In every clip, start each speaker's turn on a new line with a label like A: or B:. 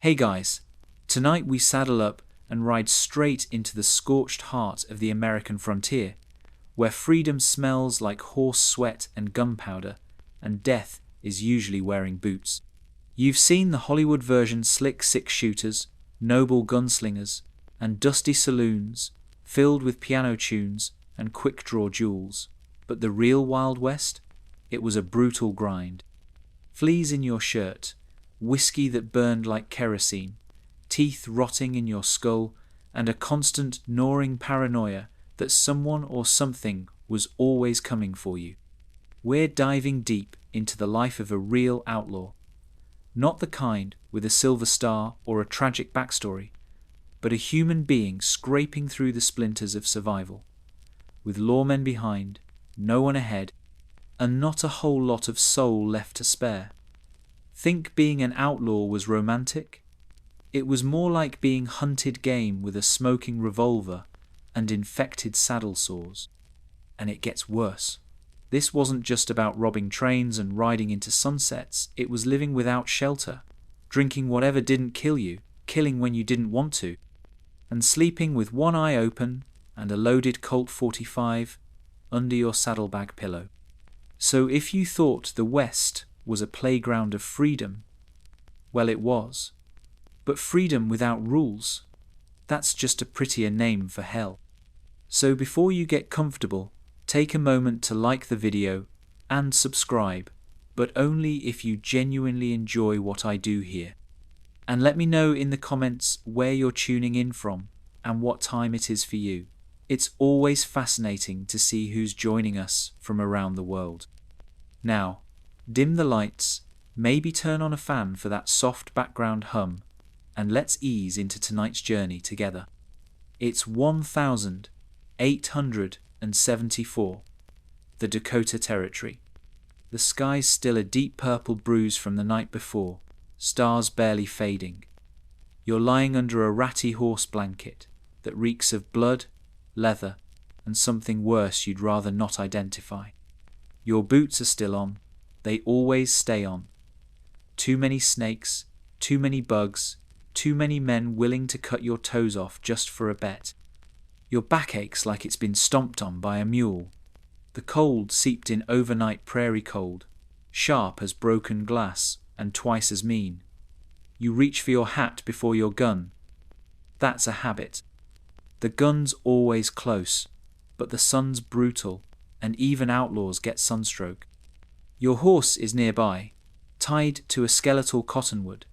A: Hey guys, tonight we saddle up and ride straight into the scorched heart of the American frontier, where freedom smells like horse sweat and gunpowder, and death is usually wearing boots. You've seen the Hollywood version slick six-shooters, noble gunslingers, and dusty saloons filled with piano tunes and quick-draw duels. But the real Wild West? It was a brutal grind. Fleas in your shirt, whiskey that burned like kerosene, teeth rotting in your skull, and a constant gnawing paranoia that someone or something was always coming for you. We're diving deep into the life of a real outlaw. Not the kind with a silver star or a tragic backstory, but a human being scraping through the splinters of survival, with lawmen behind, no one ahead, and not a whole lot of soul left to spare. Think being an outlaw was romantic? It was more like being hunted game with a smoking revolver and infected saddle sores. And it gets worse. This wasn't just about robbing trains and riding into sunsets, it was living without shelter, drinking whatever didn't kill you, killing when you didn't want to, and sleeping with one eye open and a loaded Colt 45 under your saddlebag pillow. So if you thought the West was a playground of freedom, well, it was. But freedom without rules, that's just a prettier name for hell. So before you get comfortable, take a moment to like the video and subscribe, but only if you genuinely enjoy what I do here. And let me know in the comments where you're tuning in from and what time it is for you. It's always fascinating to see who's joining us from around the world. Now, dim the lights, maybe turn on a fan for that soft background hum, and let's ease into tonight's journey together. It's 1874, the Dakota Territory. The sky's still a deep purple bruise from the night before, stars barely fading. You're lying under a ratty horse blanket that reeks of blood, leather, and something worse you'd rather not identify. Your boots are still on. They always stay on. Too many snakes, too many bugs, too many men willing to cut your toes off just for a bet. Your back aches like it's been stomped on by a mule. The cold seeped in overnight prairie cold, sharp as broken glass and twice as mean. You reach for your hat before your gun. That's a habit. The gun's always close, but the sun's brutal, and even outlaws get sunstroke. Your horse is nearby, tied to a skeletal cottonwood.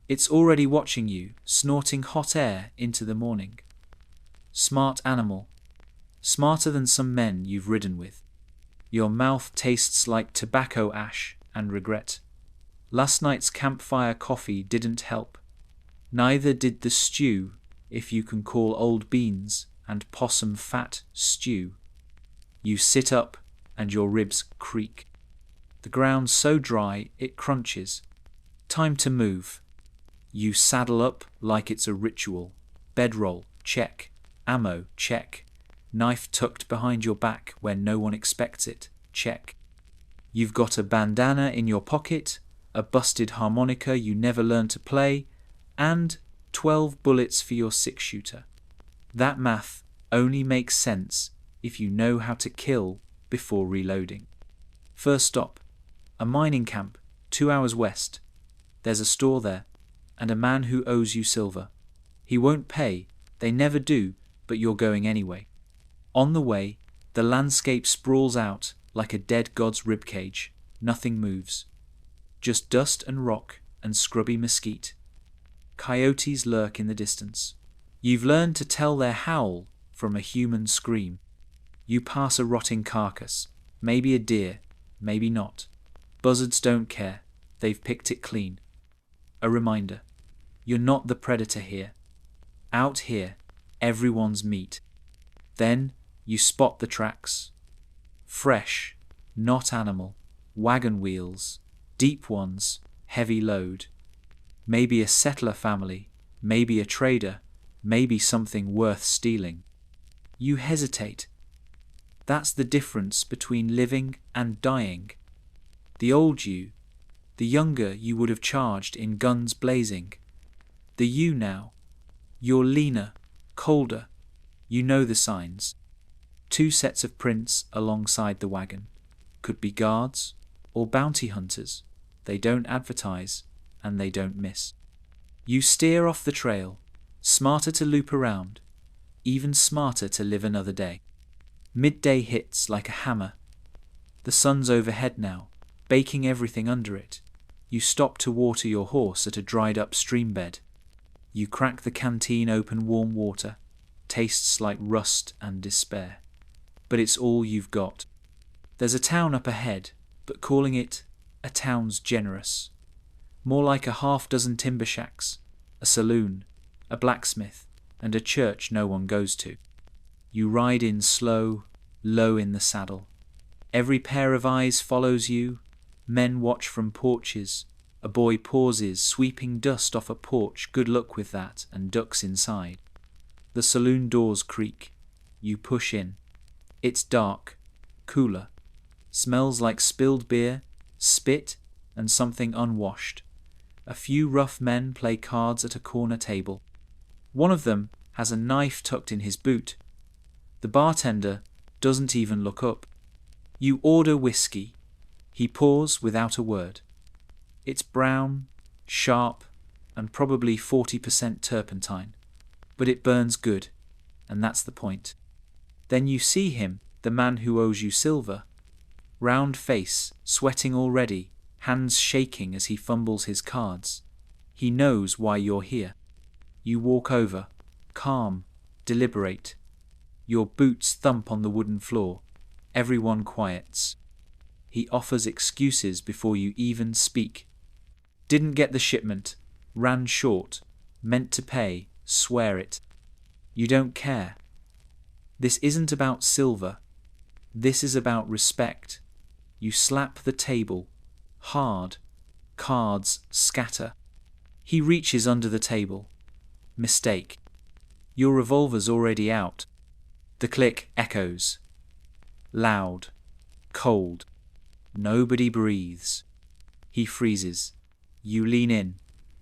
A: It's already watching you, snorting hot air into the morning. Smart animal, smarter than some men you've ridden with. Your mouth tastes like tobacco ash and regret. Last night's campfire coffee didn't help. Neither did the stew, if you can call old beans and possum fat stew. You sit up and your ribs creak. The ground's so dry it crunches. Time to move. You saddle up like it's a ritual. Bedroll, check. Ammo, check. Knife tucked behind your back where no one expects it, check. You've got a bandana in your pocket, a busted harmonica you never learned to play, and 12 bullets for your six-shooter. That math only makes sense if you know how to kill before reloading. First stop, a mining camp 2 hours west. There's a store there, and a man who owes you silver. He won't pay, they never do, but you're going anyway. On the way, the landscape sprawls out like a dead god's ribcage. Nothing moves. Just dust and rock and scrubby mesquite. Coyotes lurk in the distance. You've learned to tell their howl from a human scream. You pass a rotting carcass, maybe a deer, maybe not. Buzzards don't care, they've picked it clean. A reminder, you're not the predator here. Out here, everyone's meat. Then you spot the tracks. Fresh, not animal, wagon wheels, deep ones, heavy load. Maybe a settler family, maybe a trader, maybe something worth stealing. You hesitate. That's the difference between living and dying. The old you, the younger you would have charged in guns blazing, The you now. You're leaner, colder. You know the signs. 2 sets of prints alongside the wagon. Could be guards or bounty hunters. They don't advertise and they don't miss. You steer off the trail, smarter to loop around, even smarter to live another day. Midday hits like a hammer. The sun's overhead now, baking everything under it. You stop to water your horse at a dried-up stream bed. You crack the canteen open, warm water. Tastes like rust and despair. But it's all you've got. There's a town up ahead, but calling it a town's generous. More like a half-dozen timber shacks, a saloon, a blacksmith, and a church no one goes to. You ride in slow, low in the saddle. Every pair of eyes follows you. Men watch from porches. A boy pauses, sweeping dust off a porch, good luck with that, and ducks inside. The saloon doors creak. You push in. It's dark, cooler. Smells like spilled beer, spit, and something unwashed. A few rough men play cards at a corner table. One of them has a knife tucked in his boot. The bartender doesn't even look up. You order whiskey. He pours without a word. It's brown, sharp, and probably 40% turpentine. But it burns good, and that's the point. Then you see him, the man who owes you silver. Round face, sweating already, hands shaking as he fumbles his cards. He knows why you're here. You walk over, calm, deliberate. Your boots thump on the wooden floor. Everyone quiets. He offers excuses before you even speak. Didn't get the shipment, ran short, meant to pay, swear it. You don't care. This isn't about silver. This is about respect. You slap the table. Hard. Cards scatter. He reaches under the table. Mistake. Your revolver's already out. The click echoes. Loud. Cold. Nobody breathes. He freezes. You lean in.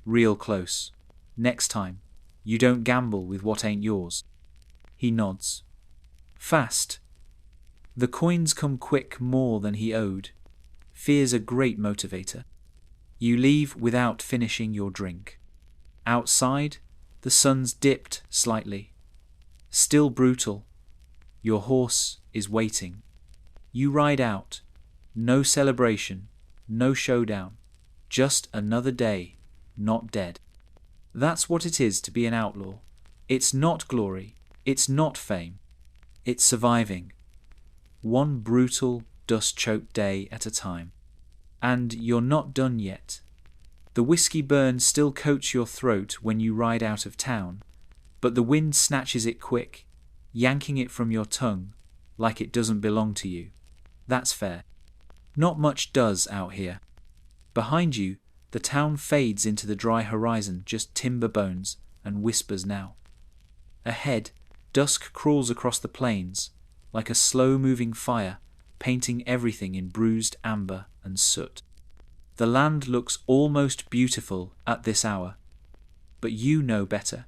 A: Real close. Next time, you don't gamble with what ain't yours. He nods. Fast. The coins come quick, more than he owed. Fear's a great motivator. You leave without finishing your drink. Outside, the sun's dipped slightly. Still brutal. Your horse is waiting. You ride out. No celebration, no showdown. Just another day, not dead. That's what it is to be an outlaw. It's not glory. It's not fame. It's surviving. One brutal, dust-choked day at a time. And you're not done yet. The whiskey burn still coats your throat when you ride out of town, but the wind snatches it quick, yanking it from your tongue like it doesn't belong to you. That's fair. Not much does out here. Behind you, the town fades into the dry horizon, just timber bones and whispers now. Ahead, dusk crawls across the plains, like a slow-moving fire, painting everything in bruised amber and soot. The land looks almost beautiful at this hour, but you know better.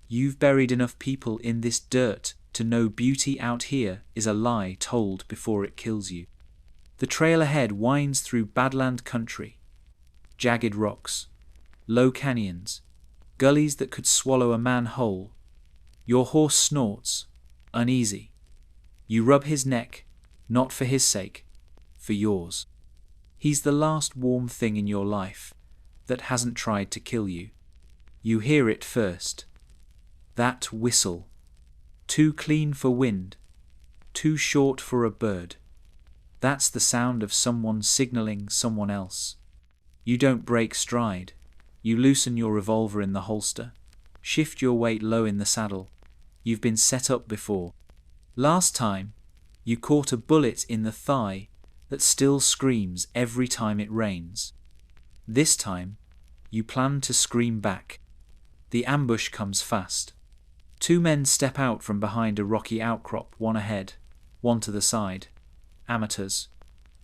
A: You've buried enough people in this dirt to know beauty out here is a lie told before it kills you. The trail ahead winds through badland country, jagged rocks, low canyons, gullies that could swallow a man whole. Your horse snorts, uneasy. You rub his neck, not for his sake, for yours. He's the last warm thing in your life that hasn't tried to kill you. You hear it first. That whistle. Too clean for wind, too short for a bird. That's the sound of someone signaling someone else. You don't break stride. You loosen your revolver in the holster. Shift your weight low in the saddle. You've been set up before. Last time, you caught a bullet in the thigh that still screams every time it rains. This time, you plan to scream back. The ambush comes fast. 2 men step out from behind a rocky outcrop, one ahead, one to the side. Amateurs.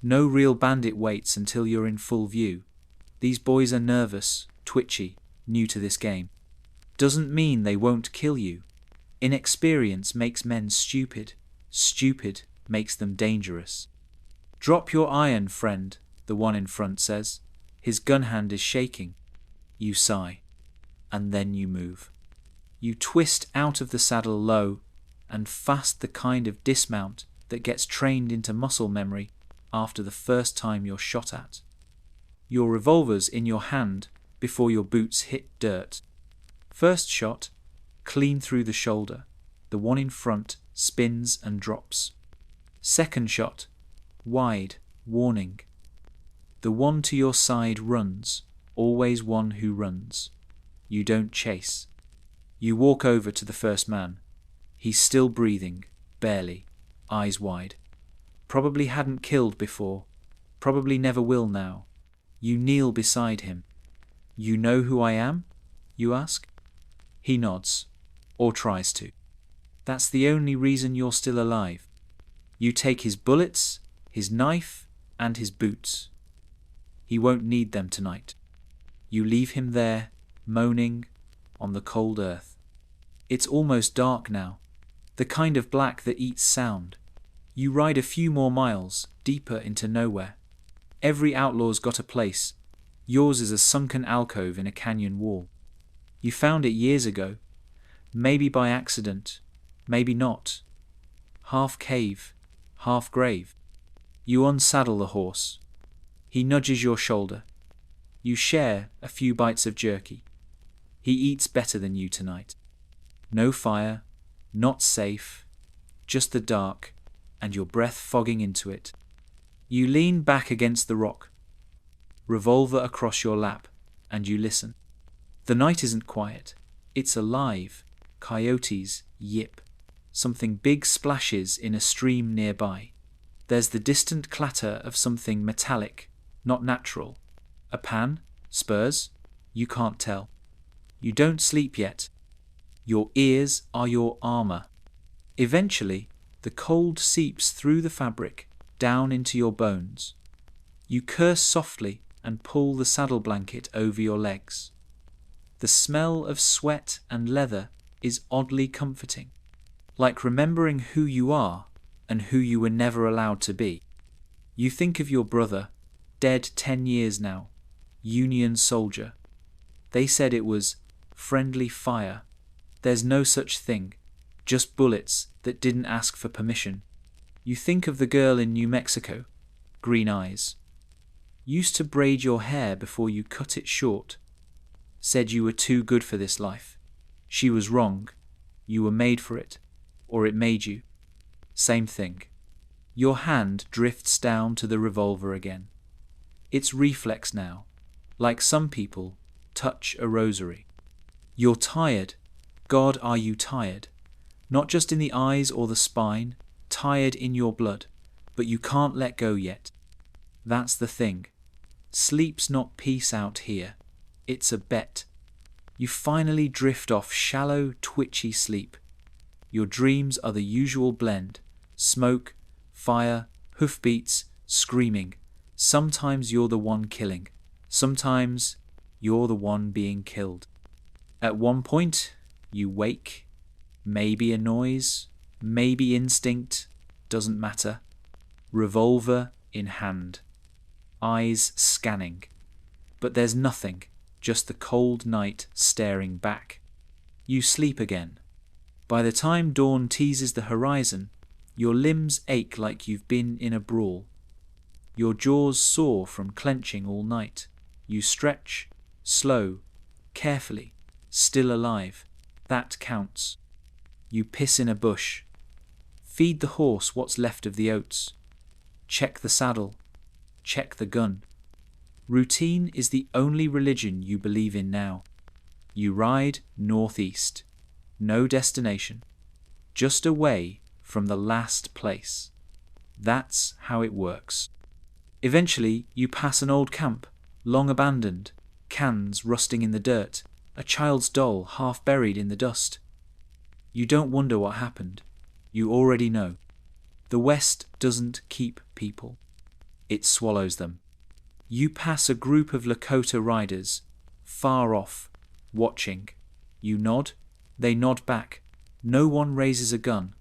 A: No real bandit waits until you're in full view. These boys are nervous, twitchy, new to this game. doesn't mean they won't kill you. Inexperience makes men stupid. Stupid makes them dangerous. Drop your iron, friend, the one in front says. His gun hand is shaking. You sigh, and then you move. You twist out of the saddle low and fast, the kind of dismount that gets trained into muscle memory after the first time you're shot at. Your revolver's in your hand before your boots hit dirt. First shot, clean through the shoulder. The one in front spins and drops. Second shot, wide, warning. The one to your side runs, always one who runs. You don't chase. You walk over to the first man. He's still breathing, barely, eyes wide. Probably hadn't killed before, probably never will now. You kneel beside him. You know who I am? You ask. He nods, or tries to. That's the only reason you're still alive. You take his bullets, his knife, and his boots. He won't need them tonight. You leave him there, moaning, on the cold earth. It's almost dark now, the kind of black that eats sound. You ride a few more miles, deeper into nowhere. Every outlaw's got a place. Yours is a sunken alcove in a canyon wall. You found it years ago, maybe by accident, maybe not. Half cave, half grave. You unsaddle the horse. He nudges your shoulder. You share a few bites of jerky. He eats better than you tonight. No fire, not safe, just the dark, and your breath fogging into it. You lean back against the rock, revolver across your lap, and you listen. The night isn't quiet. It's alive. Coyotes yip. Something big splashes in a stream nearby. There's the distant clatter of something metallic, not natural. A pan? Spurs? You can't tell. You don't sleep yet. Your ears are your armor. Eventually, the cold seeps through the fabric, down into your bones. You curse softly and pull the saddle blanket over your legs. The smell of sweat and leather is oddly comforting, like remembering who you are and who you were never allowed to be. You think of your brother, dead 10 years now, Union soldier. They said it was friendly fire. There's no such thing, just bullets that didn't ask for permission. You think of the girl in New Mexico, green eyes. Used to braid your hair before you cut it short. Said you were too good for this life. She was wrong. You were made for it, or it made you. Same thing. Your hand drifts down to the revolver again. It's reflex now, like some people touch a rosary. You're tired. God, are you tired? Not just in the eyes or the spine, tired in your blood, but you can't let go yet. That's the thing. Sleep's not peace out here. It's a bet. You finally drift off shallow, twitchy sleep. Your dreams are the usual blend. Smoke, fire, hoofbeats, screaming. Sometimes you're the one killing. Sometimes you're the one being killed. At one point, you wake. Maybe a noise, maybe instinct, doesn't matter. Revolver in hand. Eyes scanning. But there's nothing, just the cold night staring back. You sleep again. By the time dawn teases the horizon, your limbs ache like you've been in a brawl. Your jaws sore from clenching all night. You stretch, slow, carefully, still alive. That counts. You piss in a bush. Feed the horse what's left of the oats. Check the saddle. Check the gun. Routine is the only religion you believe in now. You ride northeast. No destination. Just away from the last place. That's how it works. Eventually, you pass an old camp, long abandoned, cans rusting in the dirt, a child's doll half buried in the dust. You don't wonder what happened. You already know. The West doesn't keep people. It swallows them. You pass a group of Lakota riders, far off, watching. You nod. They nod back. No one raises a gun.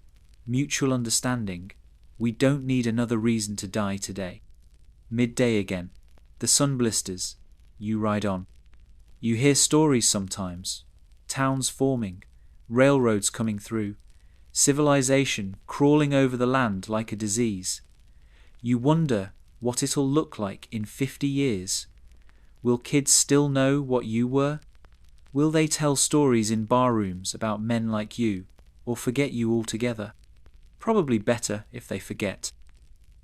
A: Mutual understanding. We don't need another reason to die today. Midday again. The sun blisters. You ride on. You hear stories sometimes. Towns forming. Railroads coming through. Civilization crawling over the land like a disease. You wonder what it'll look like in 50 years. Will kids still know what you were? Will they tell stories in barrooms about men like you, or forget you altogether? Probably better if they forget.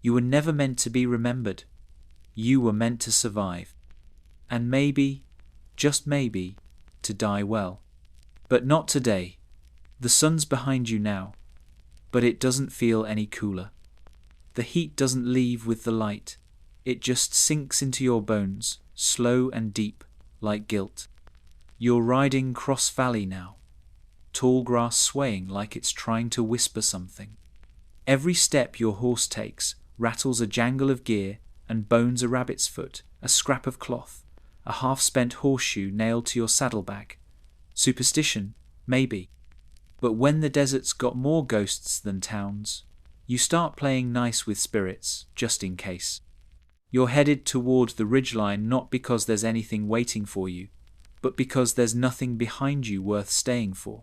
A: You were never meant to be remembered. You were meant to survive. And maybe, just maybe, to die well. But not today. The sun's behind you now, but it doesn't feel any cooler. The heat doesn't leave with the light. It just sinks into your bones, slow and deep, like guilt. You're riding Cross Valley now, tall grass swaying like it's trying to whisper something. Every step your horse takes rattles a jangle of gear and bones a rabbit's foot, a scrap of cloth, a half-spent horseshoe nailed to your saddlebag. Superstition, maybe. But when the desert's got more ghosts than towns, you start playing nice with spirits, just in case. You're headed toward the ridgeline not because there's anything waiting for you, but because there's nothing behind you worth staying for.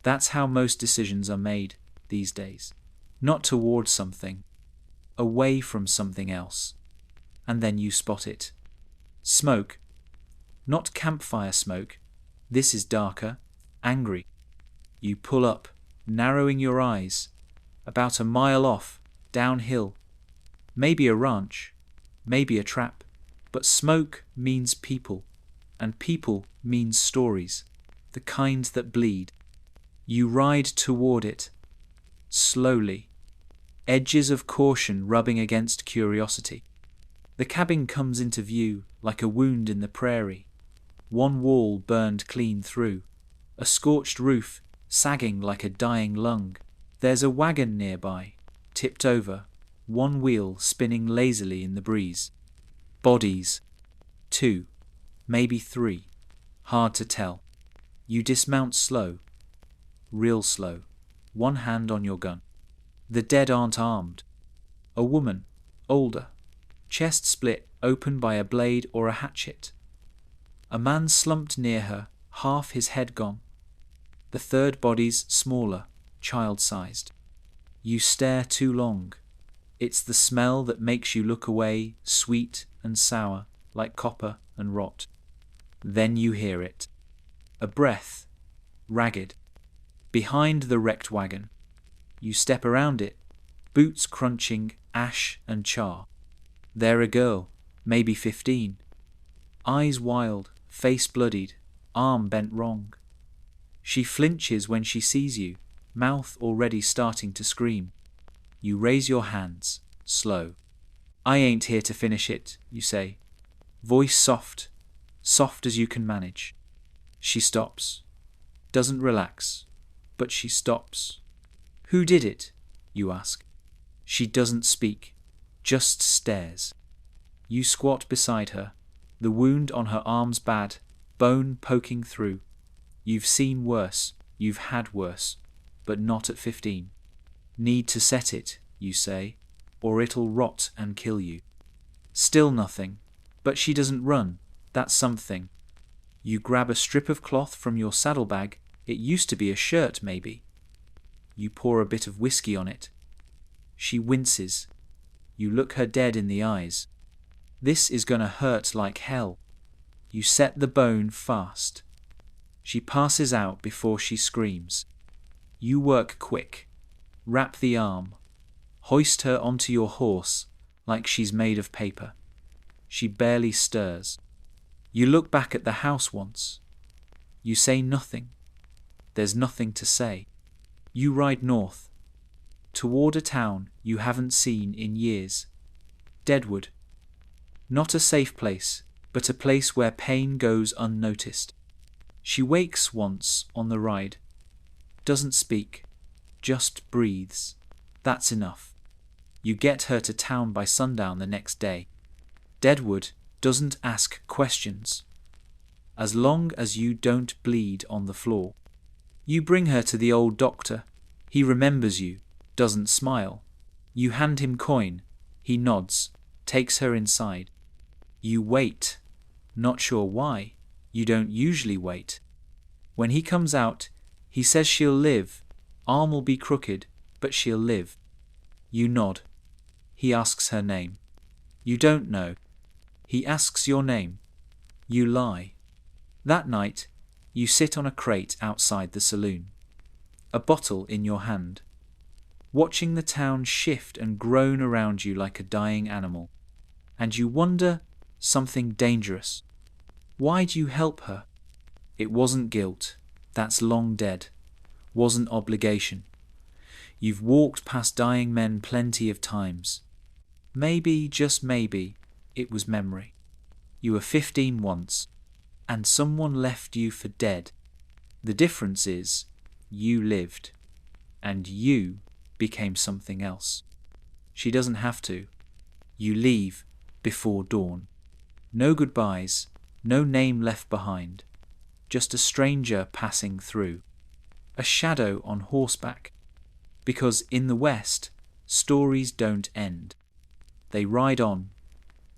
A: That's how most decisions are made these days. Not towards something, away from something else. And then you spot it. Smoke. Not campfire smoke. This is darker, angry. You pull up, narrowing your eyes. About a mile off, downhill. Maybe a ranch, maybe a trap. But smoke means people, and people means stories, the kind that bleed. You ride toward it, slowly, edges of caution rubbing against curiosity. The cabin comes into view like a wound in the prairie, one wall burned clean through, a scorched roof sagging like a dying lung. There's a wagon nearby, tipped over, one wheel spinning lazily in the breeze. Bodies. 2, maybe 3, hard to tell. You dismount slow, real slow, one hand on your gun. The dead aren't armed. A woman, older, chest split open by a blade or a hatchet. A man slumped near her, half his head gone. The third body's smaller, child-sized. You stare too long. It's the smell that makes you look away, sweet and sour, like copper and rot. Then you hear it. A breath, ragged, behind the wrecked wagon. You step around it, boots crunching ash and char. There a girl, maybe 15. Eyes wild, face bloodied, arm bent wrong. She flinches when she sees you, mouth already starting to scream. You raise your hands, slow. I ain't here to finish it, you say. Voice soft, soft as you can manage. She stops. Doesn't relax, but she stops. Who did it? You ask. She doesn't speak, just stares. You squat beside her, the wound on her arm's bad, bone poking through. You've seen worse, you've had worse, but not at 15. Need to set it, you say, or it'll rot and kill you. Still nothing, but she doesn't run, that's something. You grab a strip of cloth from your saddlebag, it used to be a shirt maybe. You pour a bit of whiskey on it. She winces. You look her dead in the eyes. This is gonna hurt like hell. You set the bone fast. She passes out before she screams. You work quick. Wrap the arm. Hoist her onto your horse like she's made of paper. She barely stirs. You look back at the house once. You say nothing. There's nothing to say. You ride north, toward a town you haven't seen in years. Deadwood. Not a safe place, but a place where pain goes unnoticed. She wakes once on the ride. Doesn't speak, just breathes. That's enough. You get her to town by sundown the next day. Deadwood doesn't ask questions. as long as you don't bleed on the floor. You bring her to the old doctor. He remembers you, doesn't smile. You hand him coin. He nods, takes her inside. You wait. Not sure why. You don't usually wait. When he comes out, he says she'll live. Arm will be crooked, but she'll live. You nod. He asks her name. You don't know. He asks your name. You lie. That night, you sit on a crate outside the saloon, a bottle in your hand, watching the town shift and groan around you like a dying animal. And you wonder something dangerous. Why'd you help her? It wasn't guilt. That's long dead. Wasn't obligation. You've walked past dying men plenty of times. Maybe, just maybe, it was memory. You were 15 once, and someone left you for dead. The difference is, you lived, and you became something else. She doesn't have to. You leave before dawn. No goodbyes, no name left behind. Just a stranger passing through. A shadow on horseback. Because in the West, stories don't end. They ride on.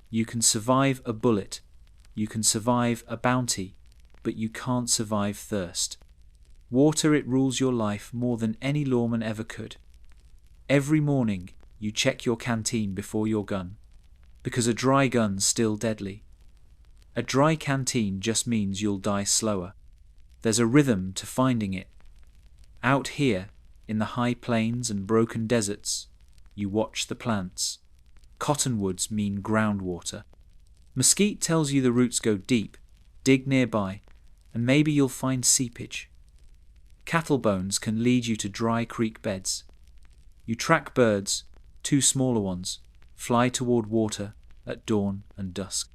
A: You can survive a bullet. You can survive a bounty, but you can't survive thirst. Water, it rules your life more than any lawman ever could. Every morning, you check your canteen before your gun, because a dry gun's still deadly. A dry canteen just means you'll die slower. There's a rhythm to finding it. Out here, in the high plains and broken deserts, you watch the plants. Cottonwoods mean groundwater. Mesquite tells you the roots go deep. Dig nearby, and maybe you'll find seepage. Cattle bones can lead you to dry creek beds. You track birds, 2 smaller ones, fly toward water at dawn and dusk.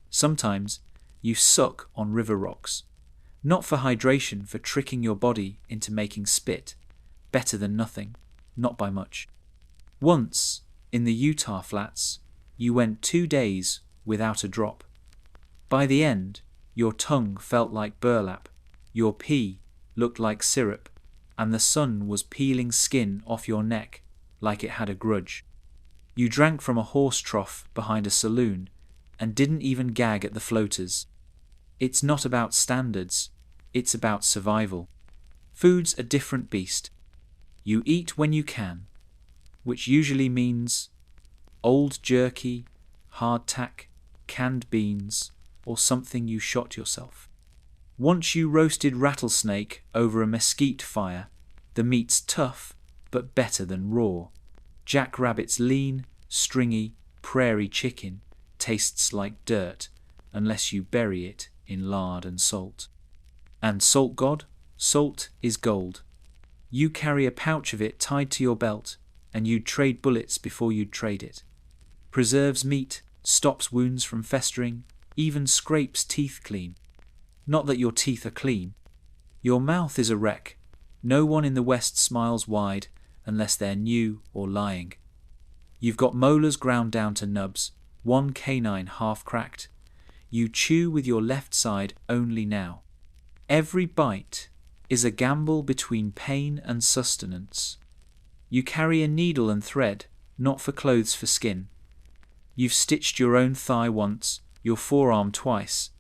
A: Sometimes you suck on river rocks, not for hydration, for tricking your body into making spit. Better than nothing, not by much. Once, in the Utah flats, you went 2 days without a drop. By the end, your tongue felt like burlap, your pee looked like syrup, and the sun was peeling skin off your neck like it had a grudge. You drank from a horse trough behind a saloon and didn't even gag at the floaters. It's not about standards, it's about survival. Food's a different beast. You eat when you can, which usually means old jerky, hardtack, canned beans, or something you shot yourself. Once you roasted rattlesnake over a mesquite fire, the meat's tough, but better than raw. Jackrabbit's lean, stringy, prairie chicken tastes like dirt unless you bury it in lard and salt. And salt god? Salt is gold. You carry a pouch of it tied to your belt, and you'd trade bullets before you'd trade it. Preserves meat, stops wounds from festering, even scrapes teeth clean. Not that your teeth are clean. Your mouth is a wreck. No one in the West smiles wide unless they're new or lying. You've got molars ground down to nubs, one canine half cracked. You chew with your left side only now. Every bite is a gamble between pain and sustenance. You carry a needle and thread, not for clothes, for skin. You've stitched your own thigh once, your forearm twice.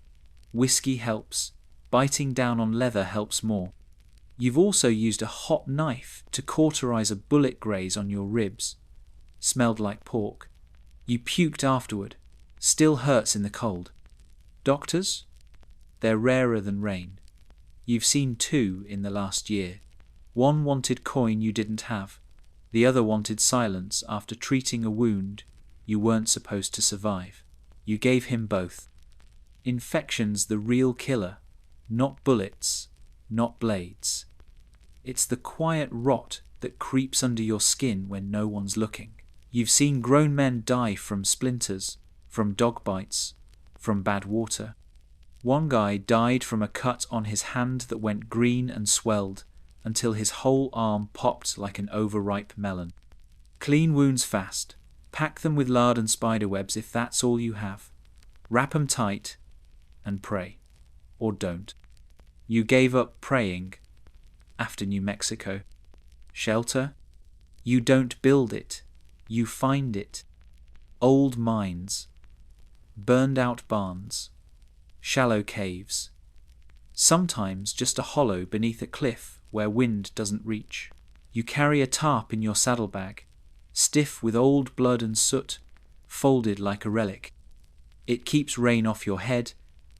A: Whiskey helps. Biting down on leather helps more. You've also used a hot knife to cauterize a bullet graze on your ribs. Smelled like pork. You puked afterward. Still hurts in the cold. Doctors? They're rarer than rain. You've seen 2 in the last year. One wanted coin you didn't have. The other wanted silence after treating a wound you weren't supposed to survive. You gave him both. Infection's the real killer, not bullets, not blades. It's the quiet rot that creeps under your skin when no one's looking. You've seen grown men die from splinters, from dog bites, from bad water. One guy died from a cut on his hand that went green and swelled until his whole arm popped like an overripe melon. Clean wounds fast. Pack them with lard and spider webs if that's all you have. Wrap 'em tight and pray. or don't. You gave up praying after New Mexico. Shelter? You don't build it, you find it. Old mines, burned out barns, shallow caves. Sometimes just a hollow beneath a cliff where wind doesn't reach. You carry a tarp in your saddlebag, stiff with old blood and soot, folded like a relic. It keeps rain off your head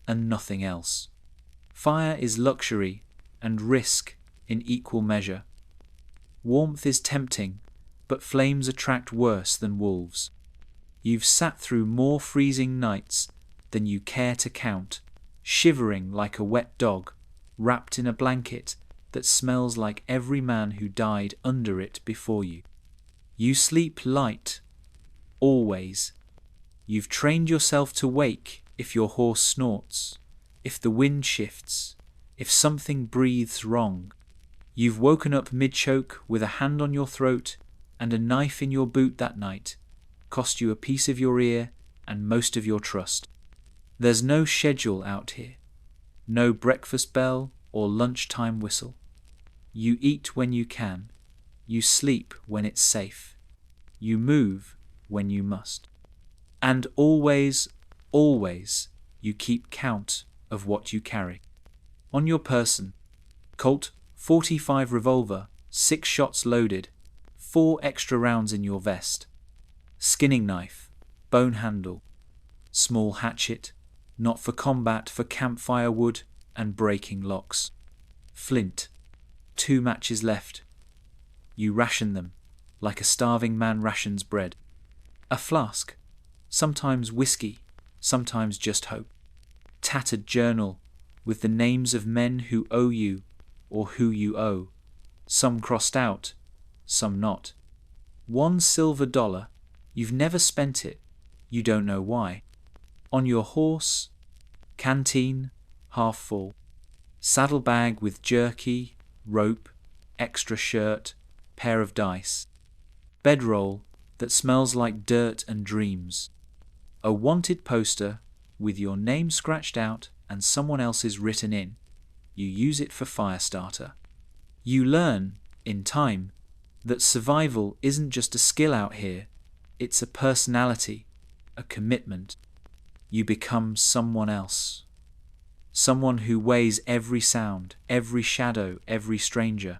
A: and nothing else. Fire is luxury and risk in equal measure. Warmth is tempting, but flames attract worse than wolves. You've sat through more freezing nights than you care to count, shivering like a wet dog, wrapped in a blanket that smells like every man who died under it before you. You sleep light, always. You've trained yourself to wake if your horse snorts, if the wind shifts, if something breathes wrong. You've woken up mid-choke with a hand on your throat and a knife in your boot that night, cost you a piece of your ear and most of your trust. There's no schedule out here, no breakfast bell or lunchtime whistle. You eat when you can, you sleep when it's safe, you move when you must. And always, always, you keep count of what you carry. On your person, Colt .45 revolver, 6 shots loaded, 4 extra rounds in your vest. Skinning knife, bone handle, small hatchet, not for combat, for campfire wood and breaking locks. Flint, 2 matches left. You ration them, like a starving man rations bread. A flask, sometimes whiskey, sometimes just hope. Tattered journal, with the names of men who owe you or who you owe, some crossed out, some not. $1 silver, you've never spent it, you don't know why. On your horse, canteen, half full. Saddlebag with jerky, rope, extra shirt, pair of dice. Bedroll that smells like dirt and dreams. A wanted poster with your name scratched out and someone else's written in. You use it for fire starter. You learn, in time, that survival isn't just a skill out here, it's a personality, a commitment. You become someone else. Someone who weighs every sound, every shadow, every stranger.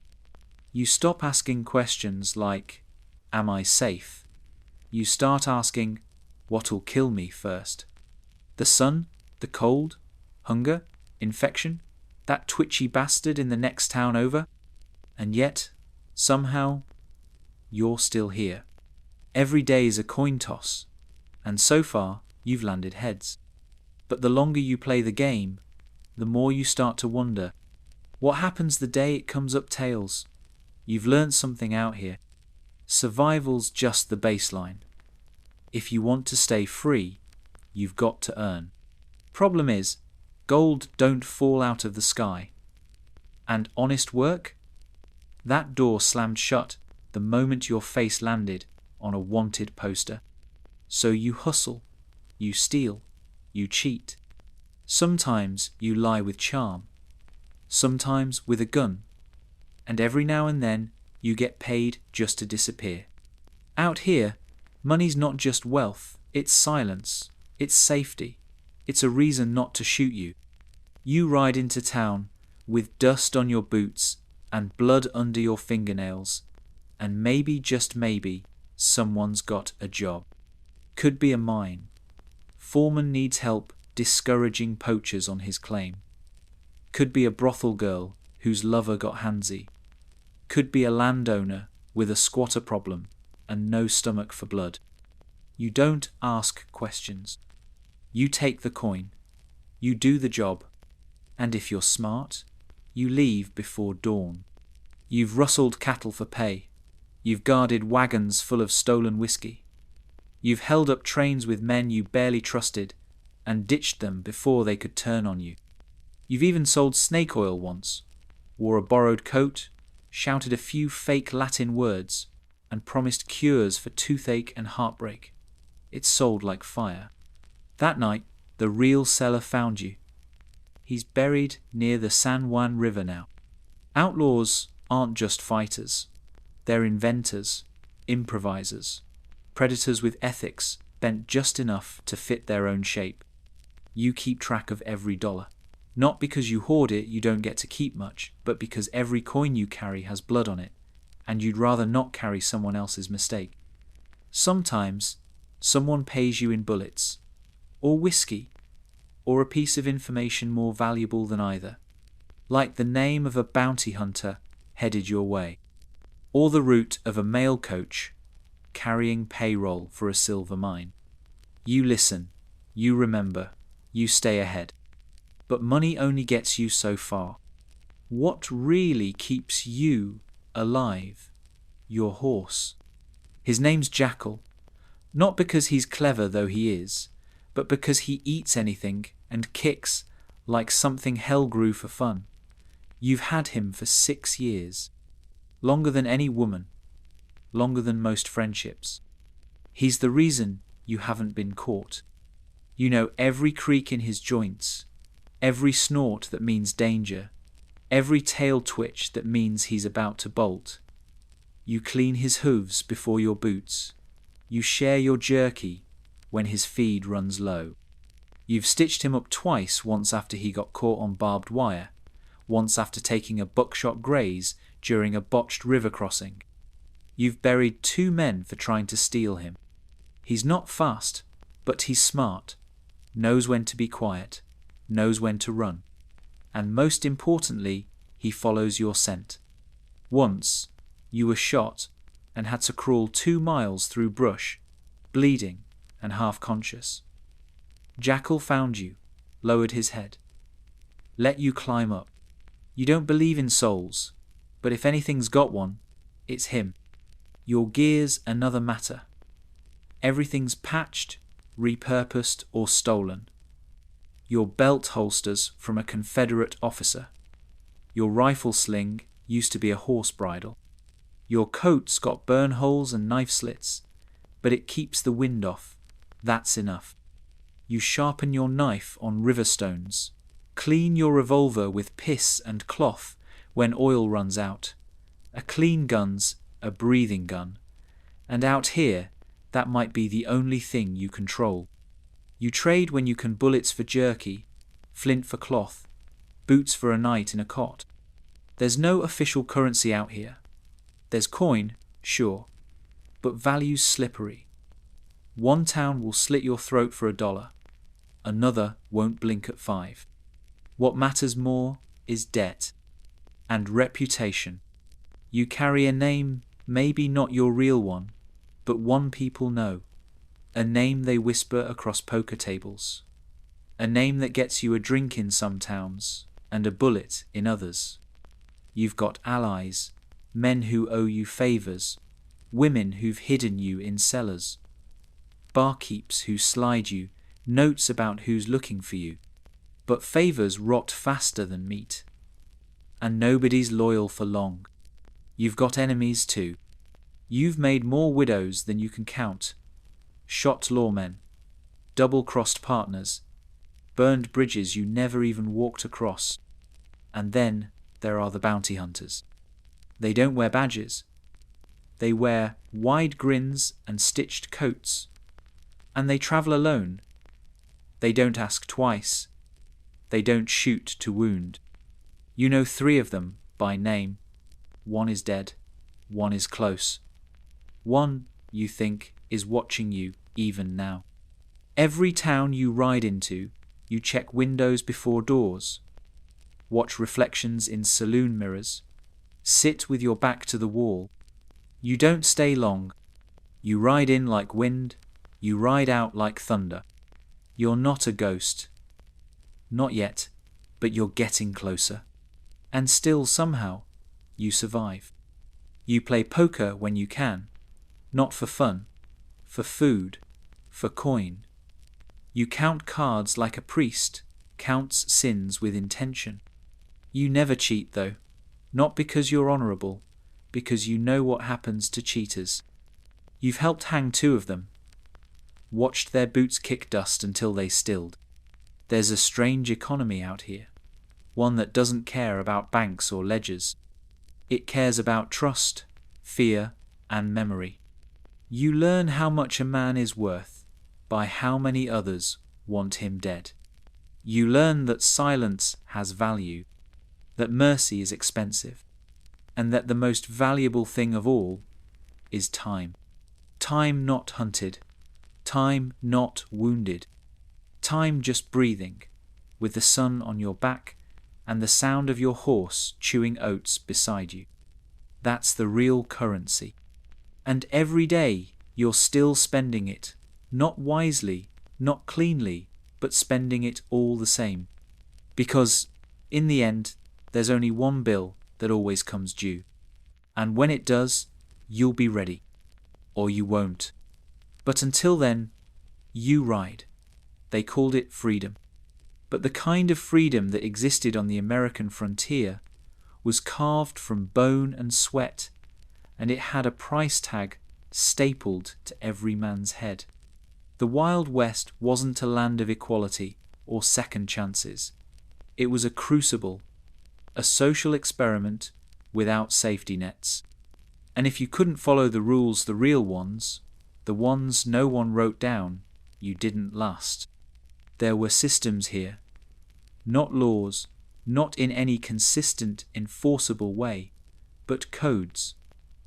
A: You stop asking questions like, am I safe? You start asking, what'll kill me first? The sun? The cold? Hunger? Infection? That twitchy bastard in the next town over? And yet, somehow, you're still here. Every day is a coin toss, and so far, you've landed heads. But the longer you play the game, the more you start to wonder, what happens the day it comes up tails? You've learned something out here. Survival's just the baseline. If you want to stay free, you've got to earn. Problem is, gold don't fall out of the sky. And honest work? That door slammed shut the moment your face landed on a wanted poster. So you hustle, you steal, you cheat. Sometimes you lie with charm, sometimes with a gun, and every now and then you get paid just to disappear. Out here, money's not just wealth, it's silence, it's safety, it's a reason not to shoot you. You ride into town with dust on your boots and blood under your fingernails, and maybe, just maybe, someone's got a job. Could be a mine. Foreman needs help discouraging poachers on his claim. Could be a brothel girl whose lover got handsy. Could be a landowner with a squatter problem and no stomach for blood. You don't ask questions. You take the coin. You do the job. And if you're smart, you leave before dawn. You've rustled cattle for pay. You've guarded wagons full of stolen whiskey. You've held up trains with men you barely trusted and ditched them before they could turn on you. You've even sold snake oil once, wore a borrowed coat, shouted a few fake Latin words, and promised cures for toothache and heartbreak. It sold like fire. That night, the real seller found you. He's buried near the San Juan River now. Outlaws aren't just fighters. They're inventors, improvisers, predators with ethics bent just enough to fit their own shape. You keep track of every dollar. Not because you hoard it, you don't get to keep much, but because every coin you carry has blood on it, and you'd rather not carry someone else's mistake. Sometimes, someone pays you in bullets, or whiskey, or a piece of information more valuable than either, like the name of a bounty hunter headed your way, or the route of a mail coach carrying payroll for a silver mine. You listen, you remember, you stay ahead. But money only gets you so far. What really keeps you alive? Your horse. His name's Jackal, not because he's clever though he is, but because he eats anything and kicks like something hell grew for fun. You've had him for 6 years. Longer than any woman. Longer than most friendships. He's the reason you haven't been caught. You know every creak in his joints, every snort that means danger, every tail twitch that means he's about to bolt. You clean his hooves before your boots. You share your jerky when his feed runs low. You've stitched him up twice, once after he got caught on barbed wire, once after taking a buckshot graze during a botched river crossing. You've buried 2 men for trying to steal him. He's not fast, but he's smart, knows when to be quiet, knows when to run, and most importantly, he follows your scent. Once, you were shot and had to crawl 2 miles through brush, bleeding and half-conscious. Jackal found you, lowered his head, let you climb up. You don't believe in souls, but if anything's got one, it's him. Your gear's another matter. Everything's patched, repurposed, or stolen. Your belt holsters from a Confederate officer. Your rifle sling used to be a horse bridle. Your coat's got burn holes and knife slits, but it keeps the wind off. That's enough. You sharpen your knife on river stones. Clean your revolver with piss and cloth when oil runs out. A clean gun's a breathing gun, and out here, that might be the only thing you control. You trade when you can bullets for jerky, flint for cloth, boots for a night in a cot. There's no official currency out here. There's coin, sure, but value's slippery. One town will slit your throat for $1, another won't blink at 5. What matters more is debt and reputation. You carry a name, maybe not your real one, but one people know. A name they whisper across poker tables. A name that gets you a drink in some towns and a bullet in others. You've got allies, men who owe you favors, women who've hidden you in cellars, barkeeps who slide you notes about who's looking for you. But favors rot faster than meat. And nobody's loyal for long. You've got enemies too. You've made more widows than you can count. Shot lawmen, double-crossed partners, burned bridges you never even walked across. And then there are the bounty hunters. They don't wear badges. They wear wide grins and stitched coats. And they travel alone. They don't ask twice. They don't shoot to wound. You know 3 of them by name. 1 is dead. 1 is close. 1, you think, is watching you even now. Every town you ride into, you check windows before doors. Watch reflections in saloon mirrors. Sit with your back to the wall. You don't stay long. You ride in like wind. You ride out like thunder. You're not a ghost. Not yet, but you're getting closer. And still, somehow, you survive. You play poker when you can, not for fun, for food, for coin. You count cards like a priest counts sins with intention. You never cheat, though, not because you're honourable, because you know what happens to cheaters. You've helped hang 2 of them, watched their boots kick dust until they stilled. There's a strange economy out here. one that doesn't care about banks or ledgers. It cares about trust, fear, and memory. You learn how much a man is worth by how many others want him dead. You learn that silence has value, that mercy is expensive, and that the most valuable thing of all is time. Time not hunted, time not wounded, time just breathing, with the sun on your back and the sound of your horse chewing oats beside you. That's the real currency. And every day you're still spending it, not wisely, not cleanly, but spending it all the same. Because, in the end, there's only one bill that always comes due. And when it does, you'll be ready. Or you won't. But until then, you ride. They called it freedom. But the kind of freedom that existed on the American frontier was carved from bone and sweat, and it had a price tag stapled to every man's head. The Wild West wasn't a land of equality or second chances. It was a crucible, a social experiment without safety nets. And if you couldn't follow the rules, the real ones, the ones no one wrote down, you didn't last. There were systems here, not laws, not in any consistent, enforceable way, but codes,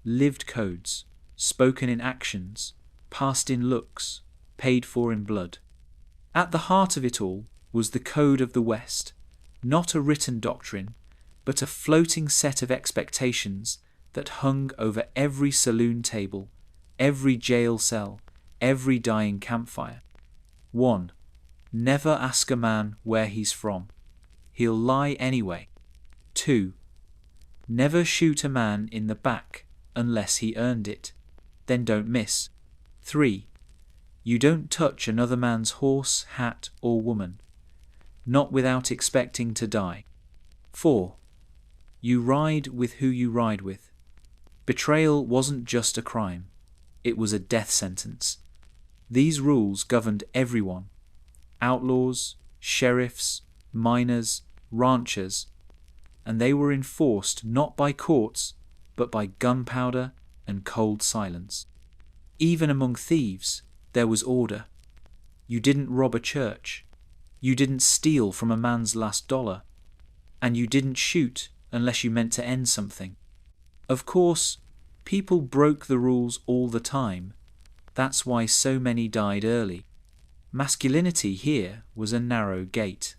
A: lived codes, spoken in actions, passed in looks, paid for in blood. At the heart of it all was the code of the West, not a written doctrine, but a floating set of expectations that hung over every saloon table, every jail cell, every dying campfire. 1. Never ask a man where he's from. He'll lie anyway. 2. Never shoot a man in the back unless he earned it. Then don't miss. 3. You don't touch another man's horse, hat, or woman, not without expecting to die. 4. You ride with who you ride with. Betrayal wasn't just a crime, it was a death sentence. These rules governed everyone: outlaws, sheriffs, miners, ranchers, and they were enforced not by courts, but by gunpowder and cold silence. Even among thieves, there was order. You didn't rob a church, you didn't steal from a man's last dollar, and you didn't shoot unless you meant to end something. Of course, people broke the rules all the time. That's why so many died early. Masculinity here was a narrow gate.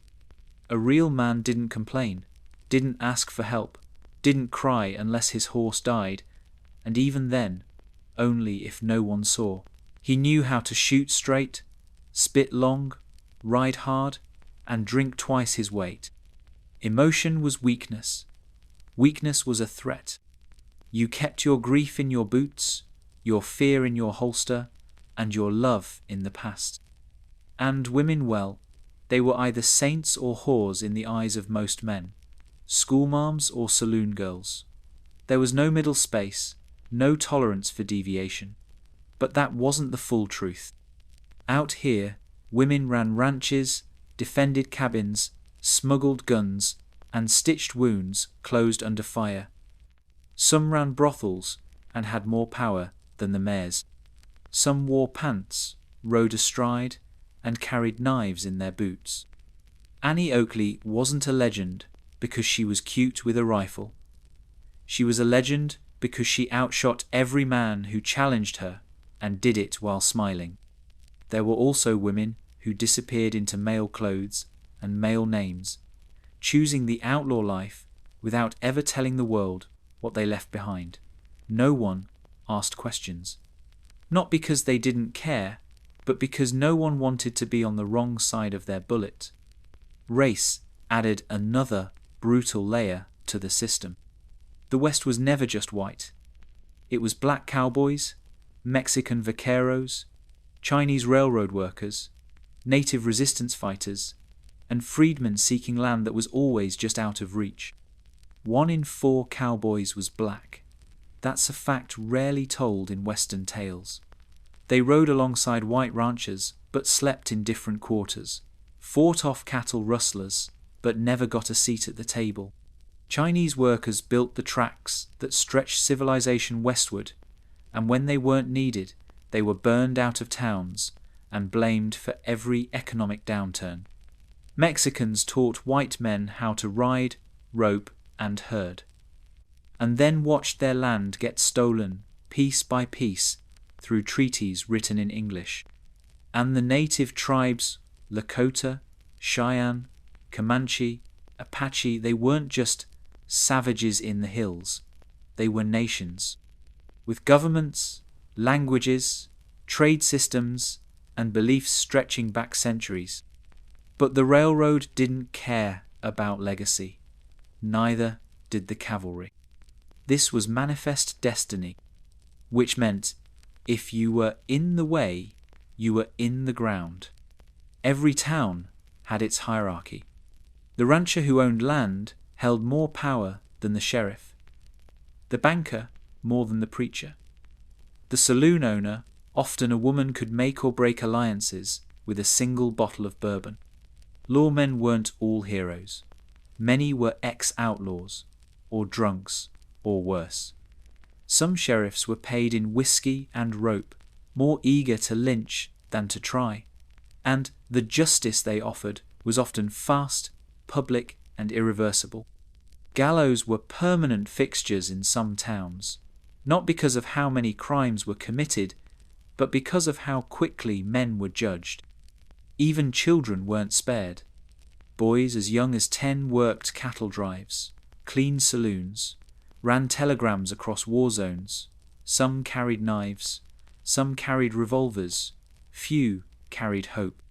A: A real man didn't complain, didn't ask for help, didn't cry unless his horse died, and even then, only if no one saw. He knew how to shoot straight, spit long, ride hard, and drink twice his weight. Emotion was weakness. Weakness was a threat. You kept your grief in your boots, your fear in your holster, and your love in the past. And women, well, they were either saints or whores in the eyes of most men, schoolmarms or saloon girls. There was no middle space, no tolerance for deviation. But that wasn't the full truth. Out here, women ran ranches, defended cabins, smuggled guns, and stitched wounds closed under fire. Some ran brothels and had more power than the mayors. Some wore pants, rode astride, and carried knives in their boots. Annie Oakley wasn't a legend because she was cute with a rifle. She was a legend because she outshot every man who challenged her and did it while smiling. There were also women who disappeared into male clothes and male names, choosing the outlaw life without ever telling the world what they left behind. No one asked questions. Not because they didn't care, but because no one wanted to be on the wrong side of their bullet. Race added another brutal layer to the system. The West was never just white. It was black cowboys, Mexican vaqueros, Chinese railroad workers, native resistance fighters, and freedmen seeking land that was always just out of reach. 1 in 4 cowboys was black. That's a fact rarely told in Western tales. They rode alongside white ranchers, but slept in different quarters, fought off cattle rustlers, but never got a seat at the table. Chinese workers built the tracks that stretched civilization westward, and when they weren't needed, they were burned out of towns and blamed for every economic downturn. Mexicans taught white men how to ride, rope, and herd, and then watched their land get stolen piece by piece through treaties written in English. And the native tribes, Lakota, Cheyenne, Comanche, Apache, they weren't just savages in the hills. They were nations, with governments, languages, trade systems, and beliefs stretching back centuries. But the railroad didn't care about legacy. Neither did the cavalry. This was manifest destiny, which meant if you were in the way, you were in the ground. Every town had its hierarchy. The rancher who owned land held more power than the sheriff. The banker more than the preacher. The saloon owner, often a woman, could make or break alliances with a single bottle of bourbon. Lawmen weren't all heroes. Many were ex-outlaws, or drunks, or worse. Some sheriffs were paid in whiskey and rope, more eager to lynch than to try, and the justice they offered was often fast, public, and irreversible. Gallows were permanent fixtures in some towns, not because of how many crimes were committed, but because of how quickly men were judged. Even children weren't spared. Boys as young as 10 worked cattle drives, cleaned saloons, ran telegrams across war zones. Some carried knives, some carried revolvers, few carried hope.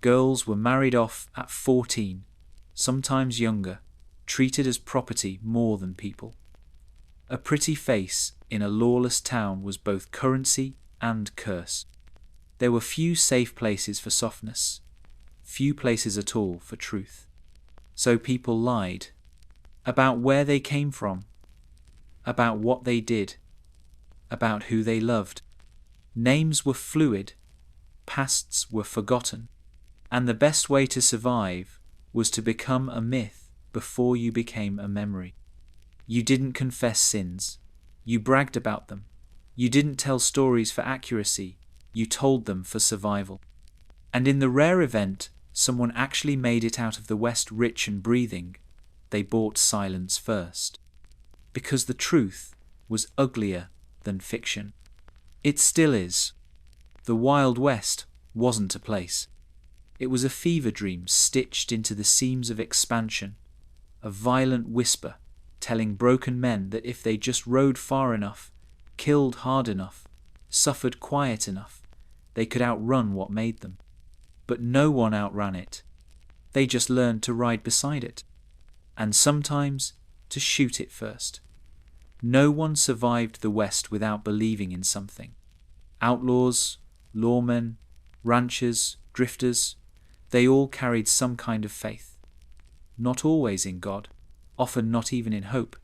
A: Girls were married off at 14, sometimes younger, treated as property more than people. A pretty face in a lawless town was both currency and curse. There were few safe places for softness, few places at all for truth. So people lied about where they came from, about what they did, about who they loved. Names were fluid, pasts were forgotten, and the best way to survive was to become a myth before you became a memory. You didn't confess sins. You bragged about them. You didn't tell stories for accuracy. You told them for survival. And in the rare event someone actually made it out of the West rich and breathing, they bought silence first. Because the truth was uglier than fiction. It still is. The Wild West wasn't a place. It was a fever dream stitched into the seams of expansion, a violent whisper telling broken men that if they just rode far enough, killed hard enough, suffered quiet enough, they could outrun what made them. But no one outran it. They just learned to ride beside it, and sometimes to shoot it first. No one survived the West without believing in something. Outlaws, lawmen, ranchers, drifters, they all carried some kind of faith. Not always in God, often not even in hope,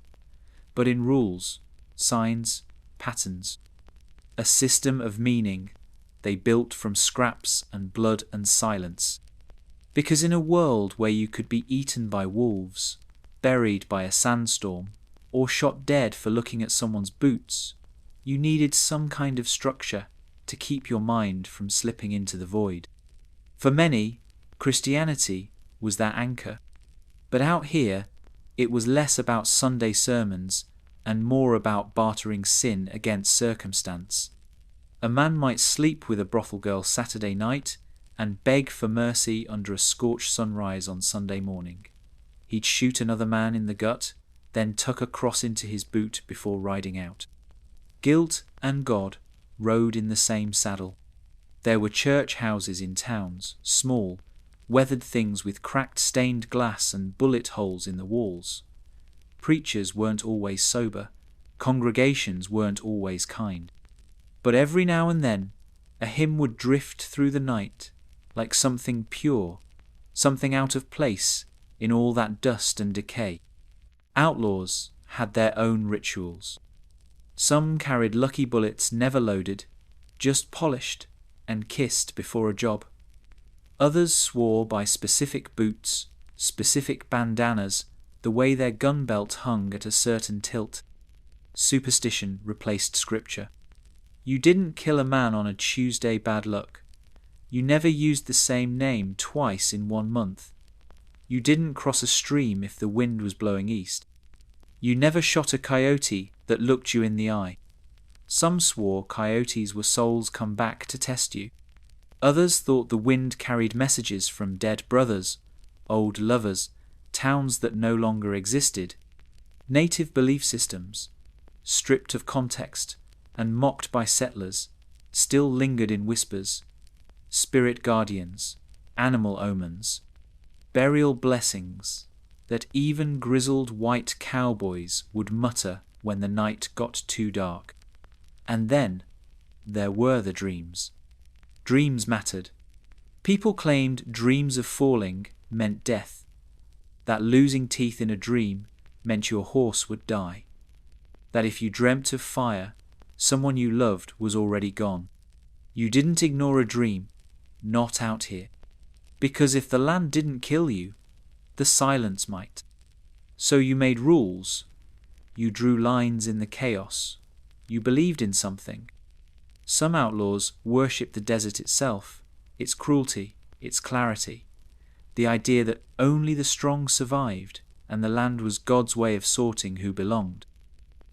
A: but in rules, signs, patterns. A system of meaning they built from scraps and blood and silence. Because in a world where you could be eaten by wolves, buried by a sandstorm, or shot dead for looking at someone's boots, you needed some kind of structure to keep your mind from slipping into the void. For many, Christianity was that anchor. But out here, it was less about Sunday sermons and more about bartering sin against circumstance. A man might sleep with a brothel girl Saturday night and beg for mercy under a scorched sunrise on Sunday morning. He'd shoot another man in the gut, then tuck a cross into his boot before riding out. Guilt and God rode in the same saddle. There were church houses in towns, small, weathered things with cracked stained glass and bullet holes in the walls. Preachers weren't always sober. Congregations weren't always kind. But every now and then, a hymn would drift through the night like something pure, something out of place in all that dust and decay. Outlaws had their own rituals. Some carried lucky bullets never loaded, just polished and kissed before a job. Others swore by specific boots, specific bandanas, the way their gun belt hung at a certain tilt. Superstition replaced scripture. You didn't kill a man on a Tuesday bad luck. You never used the same name twice in 1 month. You didn't cross a stream if the wind was blowing east. You never shot a coyote that looked you in the eye. Some swore coyotes were souls come back to test you. Others thought the wind carried messages from dead brothers, old lovers, towns that no longer existed. Native belief systems, stripped of context and mocked by settlers, still lingered in whispers. Spirit guardians, animal omens, burial blessings that even grizzled white cowboys would mutter when the night got too dark. And then there were the dreams. Dreams mattered. People claimed dreams of falling meant death, that losing teeth in a dream meant your horse would die, that if you dreamt of fire, someone you loved was already gone. You didn't ignore a dream, not out here, because if the land didn't kill you, the silence might. So you made rules, you drew lines in the chaos, you believed in something. Some outlaws worshipped the desert itself, its cruelty, its clarity, the idea that only the strong survived and the land was God's way of sorting who belonged.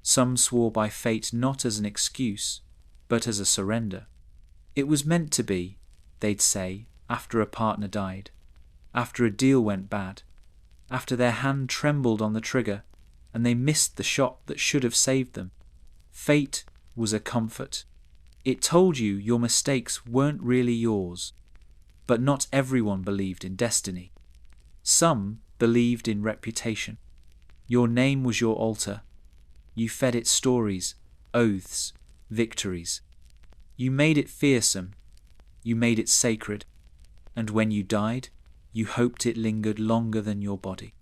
A: Some swore by fate not as an excuse, but as a surrender. It was meant to be, they'd say, after a partner died, after a deal went bad, after their hand trembled on the trigger and they missed the shot that should have saved them. Fate was a comfort. It told you your mistakes weren't really yours. But not everyone believed in destiny. Some believed in reputation. Your name was your altar. You fed it stories, oaths, victories. You made it fearsome. You made it sacred. And when you died, you hoped it lingered longer than your body.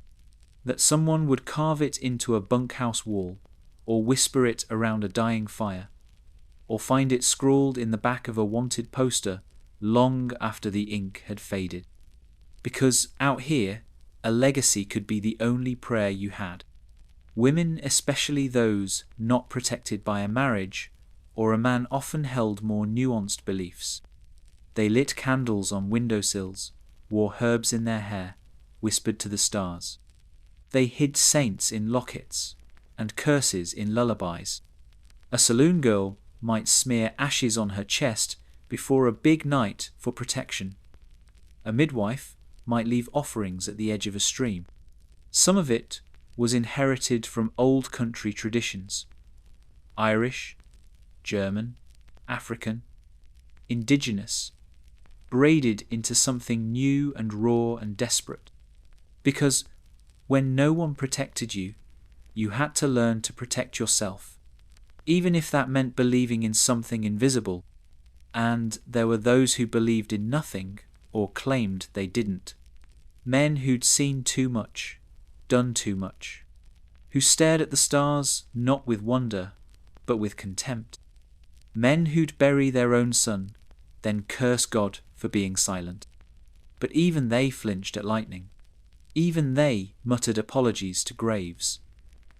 A: That someone would carve it into a bunkhouse wall, or whisper it around a dying fire, or find it scrawled in the back of a wanted poster long after the ink had faded. Because out here, a legacy could be the only prayer you had. Women, especially those not protected by a marriage, or a man, often held more nuanced beliefs. They lit candles on windowsills, wore herbs in their hair, whispered to the stars. They hid saints in lockets and curses in lullabies. A saloon girl might smear ashes on her chest before a big night for protection. A midwife might leave offerings at the edge of a stream. Some of it was inherited from old country traditions. Irish, German, African, indigenous, braided into something new and raw and desperate. Because when no one protected you, you had to learn to protect yourself, even if that meant believing in something invisible. And there were those who believed in nothing or claimed they didn't. Men who'd seen too much, done too much, who stared at the stars not with wonder, but with contempt. Men who'd bury their own son, then curse God for being silent. But even they flinched at lightning. Even they muttered apologies to graves.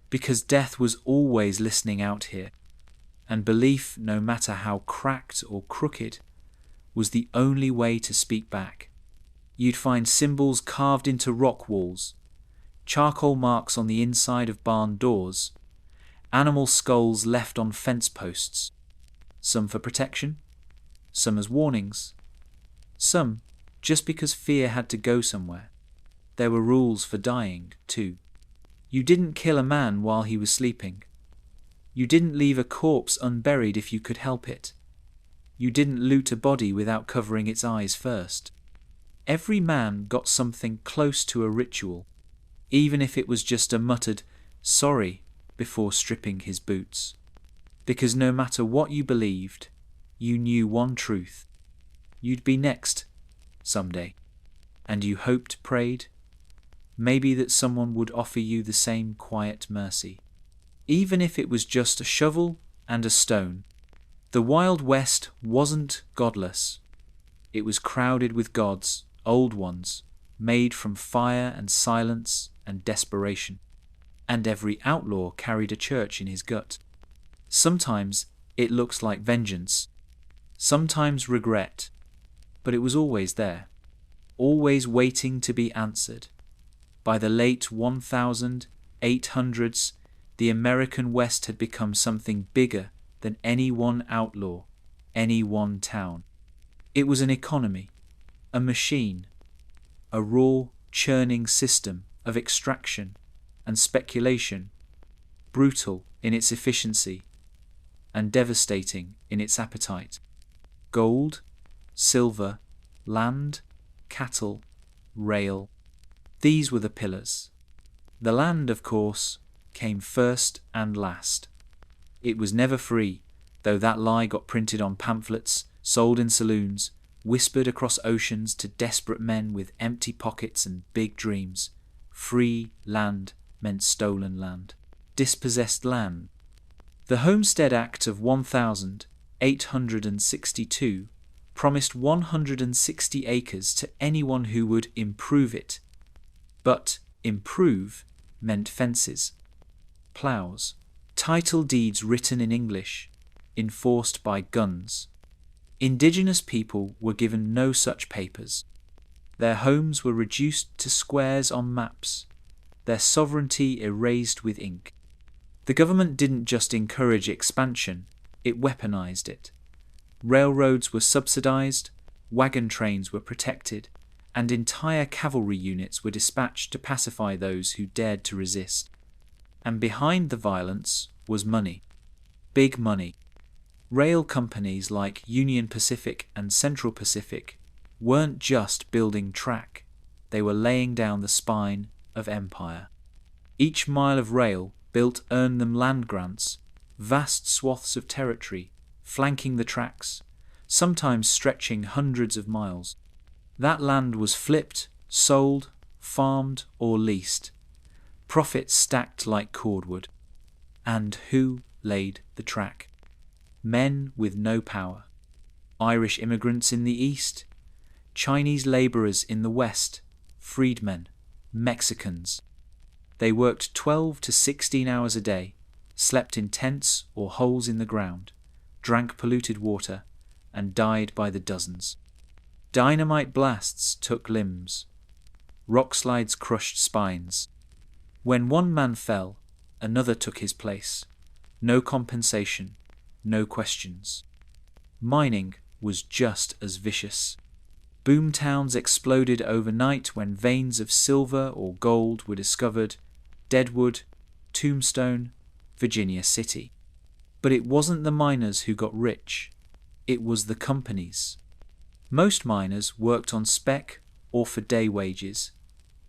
A: Because death was always listening out here, and belief, no matter how cracked or crooked, was the only way to speak back. You'd find symbols carved into rock walls, charcoal marks on the inside of barn doors, animal skulls left on fence posts, some for protection, some as warnings, some just because fear had to go somewhere. There were rules for dying, too. You didn't kill a man while he was sleeping. You didn't leave a corpse unburied if you could help it. You didn't loot a body without covering its eyes first. Every man got something close to a ritual, even if it was just a muttered sorry before stripping his boots. Because no matter what you believed, you knew one truth. You'd be next, someday. And you hoped, prayed, maybe that someone would offer you the same quiet mercy. Even if it was just a shovel and a stone. The Wild West wasn't godless. It was crowded with gods, old ones, made from fire and silence and desperation. And every outlaw carried a church in his gut. Sometimes it looks like vengeance, sometimes regret, but it was always there, always waiting to be answered. By the late 1800s, the American West had become something bigger than any one outlaw, any one town. It was an economy, a machine, a raw, churning system of extraction and speculation, brutal in its efficiency and devastating in its appetite. Gold, silver, land, cattle, rail. These were the pillars. The land, of course, came first and last. It was never free, though that lie got printed on pamphlets, sold in saloons, whispered across oceans to desperate men with empty pockets and big dreams. Free land meant stolen land, dispossessed land. The Homestead Act of 1862 promised 160 acres to anyone who would improve it. But improve meant fences, ploughs, title deeds written in English, enforced by guns. Indigenous people were given no such papers. Their homes were reduced to squares on maps, their sovereignty erased with ink. The government didn't just encourage expansion, it weaponized it. Railroads were subsidized, wagon trains were protected, and entire cavalry units were dispatched to pacify those who dared to resist. And behind the violence was money. Big money. Rail companies like Union Pacific and Central Pacific weren't just building track, they were laying down the spine of empire. Each mile of rail built earned them land grants, vast swaths of territory, flanking the tracks, sometimes stretching hundreds of miles. That land was flipped, sold, farmed, or leased. Profits stacked like cordwood. And who laid the track? Men with no power. Irish immigrants in the east, Chinese labourers in the west, freedmen, Mexicans. They worked 12 to 16 hours a day, slept in tents or holes in the ground, drank polluted water, and died by the dozens. Dynamite blasts took limbs. Rockslides crushed spines. When one man fell, another took his place. No compensation, no questions. Mining was just as vicious. Boom towns exploded overnight when veins of silver or gold were discovered. Deadwood, Tombstone, Virginia City. But it wasn't the miners who got rich. It was the companies. Most miners worked on spec or for day wages.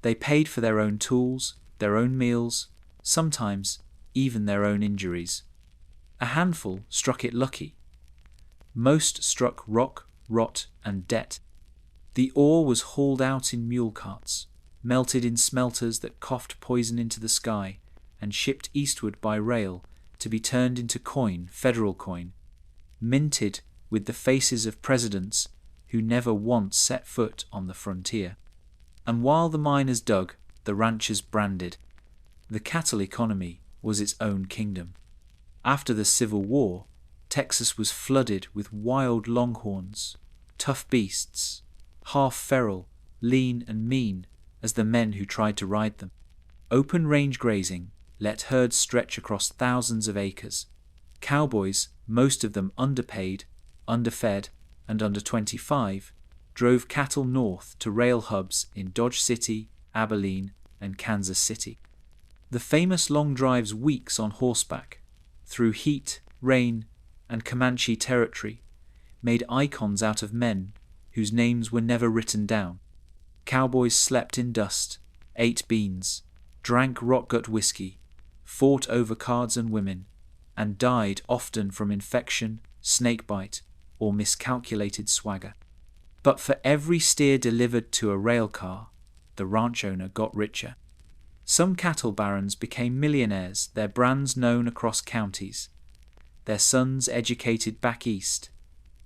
A: They paid for their own tools, their own meals, sometimes even their own injuries. A handful struck it lucky. Most struck rock, rot, and debt. The ore was hauled out in mule carts, melted in smelters that coughed poison into the sky, and shipped eastward by rail to be turned into coin, federal coin, minted with the faces of presidents who never once set foot on the frontier. And while the miners dug, the ranchers branded. The cattle economy was its own kingdom. After the Civil War, Texas was flooded with wild longhorns, tough beasts, half feral, lean and mean as the men who tried to ride them. Open range grazing let herds stretch across thousands of acres. Cowboys, most of them underpaid, underfed, and under 25, drove cattle north to rail hubs in Dodge City, Abilene, and Kansas City. The famous long drives weeks on horseback, through heat, rain, and Comanche territory, made icons out of men whose names were never written down. Cowboys slept in dust, ate beans, drank rock-gut whiskey, fought over cards and women, and died often from infection, snakebite, or miscalculated swagger. But for every steer delivered to a rail car, the ranch owner got richer. Some cattle barons became millionaires, their brands known across counties, their sons educated back east,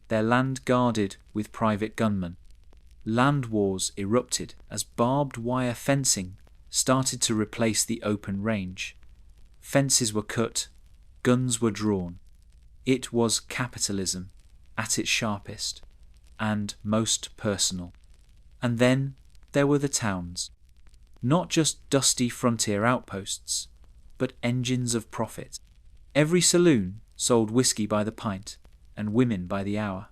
A: their land guarded with private gunmen. Land wars erupted as barbed wire fencing started to replace the open range. Fences were cut, guns were drawn. It was capitalism at its sharpest and most personal. And then there were the towns. Not just dusty frontier outposts, but engines of profit. Every saloon sold whiskey by the pint and women by the hour.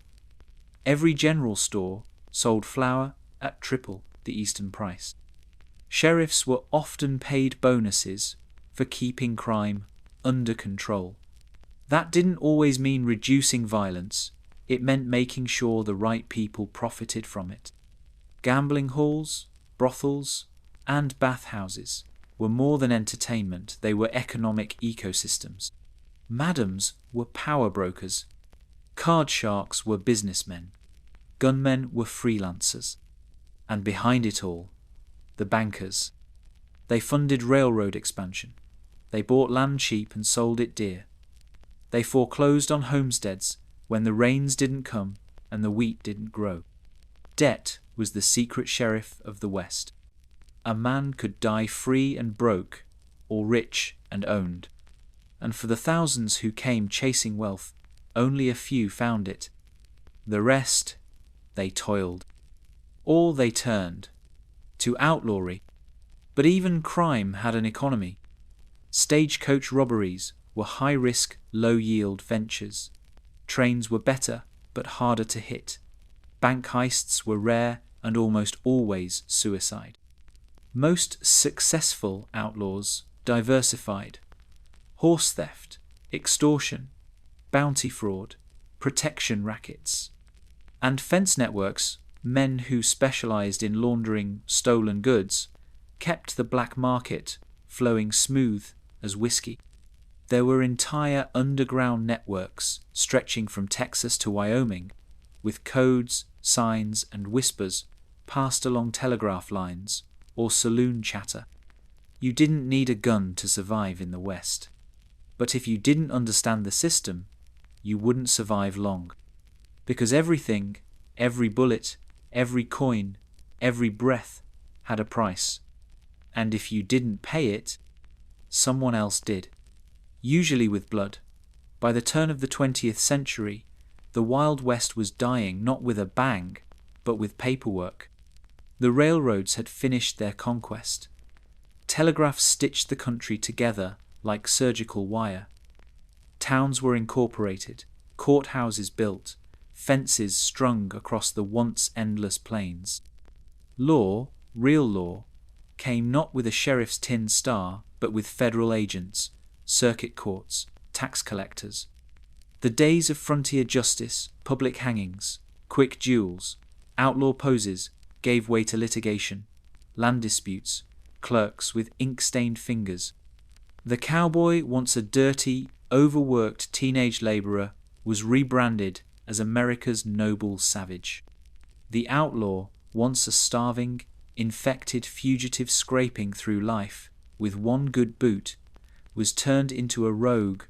A: Every general store sold flour at triple the Eastern price. Sheriffs were often paid bonuses for keeping crime under control. That didn't always mean reducing violence, it meant making sure the right people profited from it. Gambling halls, brothels, and bathhouses were more than entertainment, they were economic ecosystems. Madams were power brokers. Card sharks were businessmen. Gunmen were freelancers. And behind it all, the bankers. They funded railroad expansion. They bought land cheap and sold it dear. They foreclosed on homesteads when the rains didn't come and the wheat didn't grow. Debt was the secret sheriff of the West. A man could die free and broke, or rich and owned. And for the thousands who came chasing wealth, only a few found it. The rest, they toiled. Or they turned to outlawry. But even crime had an economy. Stagecoach robberies were high-risk, low-yield ventures. Trains were better, but harder to hit. Bank heists were rare and almost always suicide. Most successful outlaws diversified. Horse theft, extortion, bounty fraud, protection rackets. And fence networks, men who specialized in laundering stolen goods, kept the black market flowing smooth as whiskey. There were entire underground networks stretching from Texas to Wyoming, with codes, signs, and whispers passed along telegraph lines or saloon chatter. You didn't need a gun to survive in the West. But if you didn't understand the system, you wouldn't survive long. Because everything, every bullet, every coin, every breath had a price. And if you didn't pay it, someone else did. Usually with blood. By the turn of the 20th century, the Wild West was dying not with a bang, but with paperwork. The railroads had finished their conquest. Telegraphs stitched the country together like surgical wire. Towns were incorporated, courthouses built, fences strung across the once endless plains. Law, real law, came not with a sheriff's tin star, but with federal agents, circuit courts, tax collectors. The days of frontier justice, public hangings, quick duels, outlaw poses gave way to litigation, land disputes, clerks with ink-stained fingers. The cowboy, once a dirty, overworked teenage laborer, was rebranded as America's noble savage. The outlaw, once a starving, infected fugitive scraping through life with one good boot, was turned into a rogue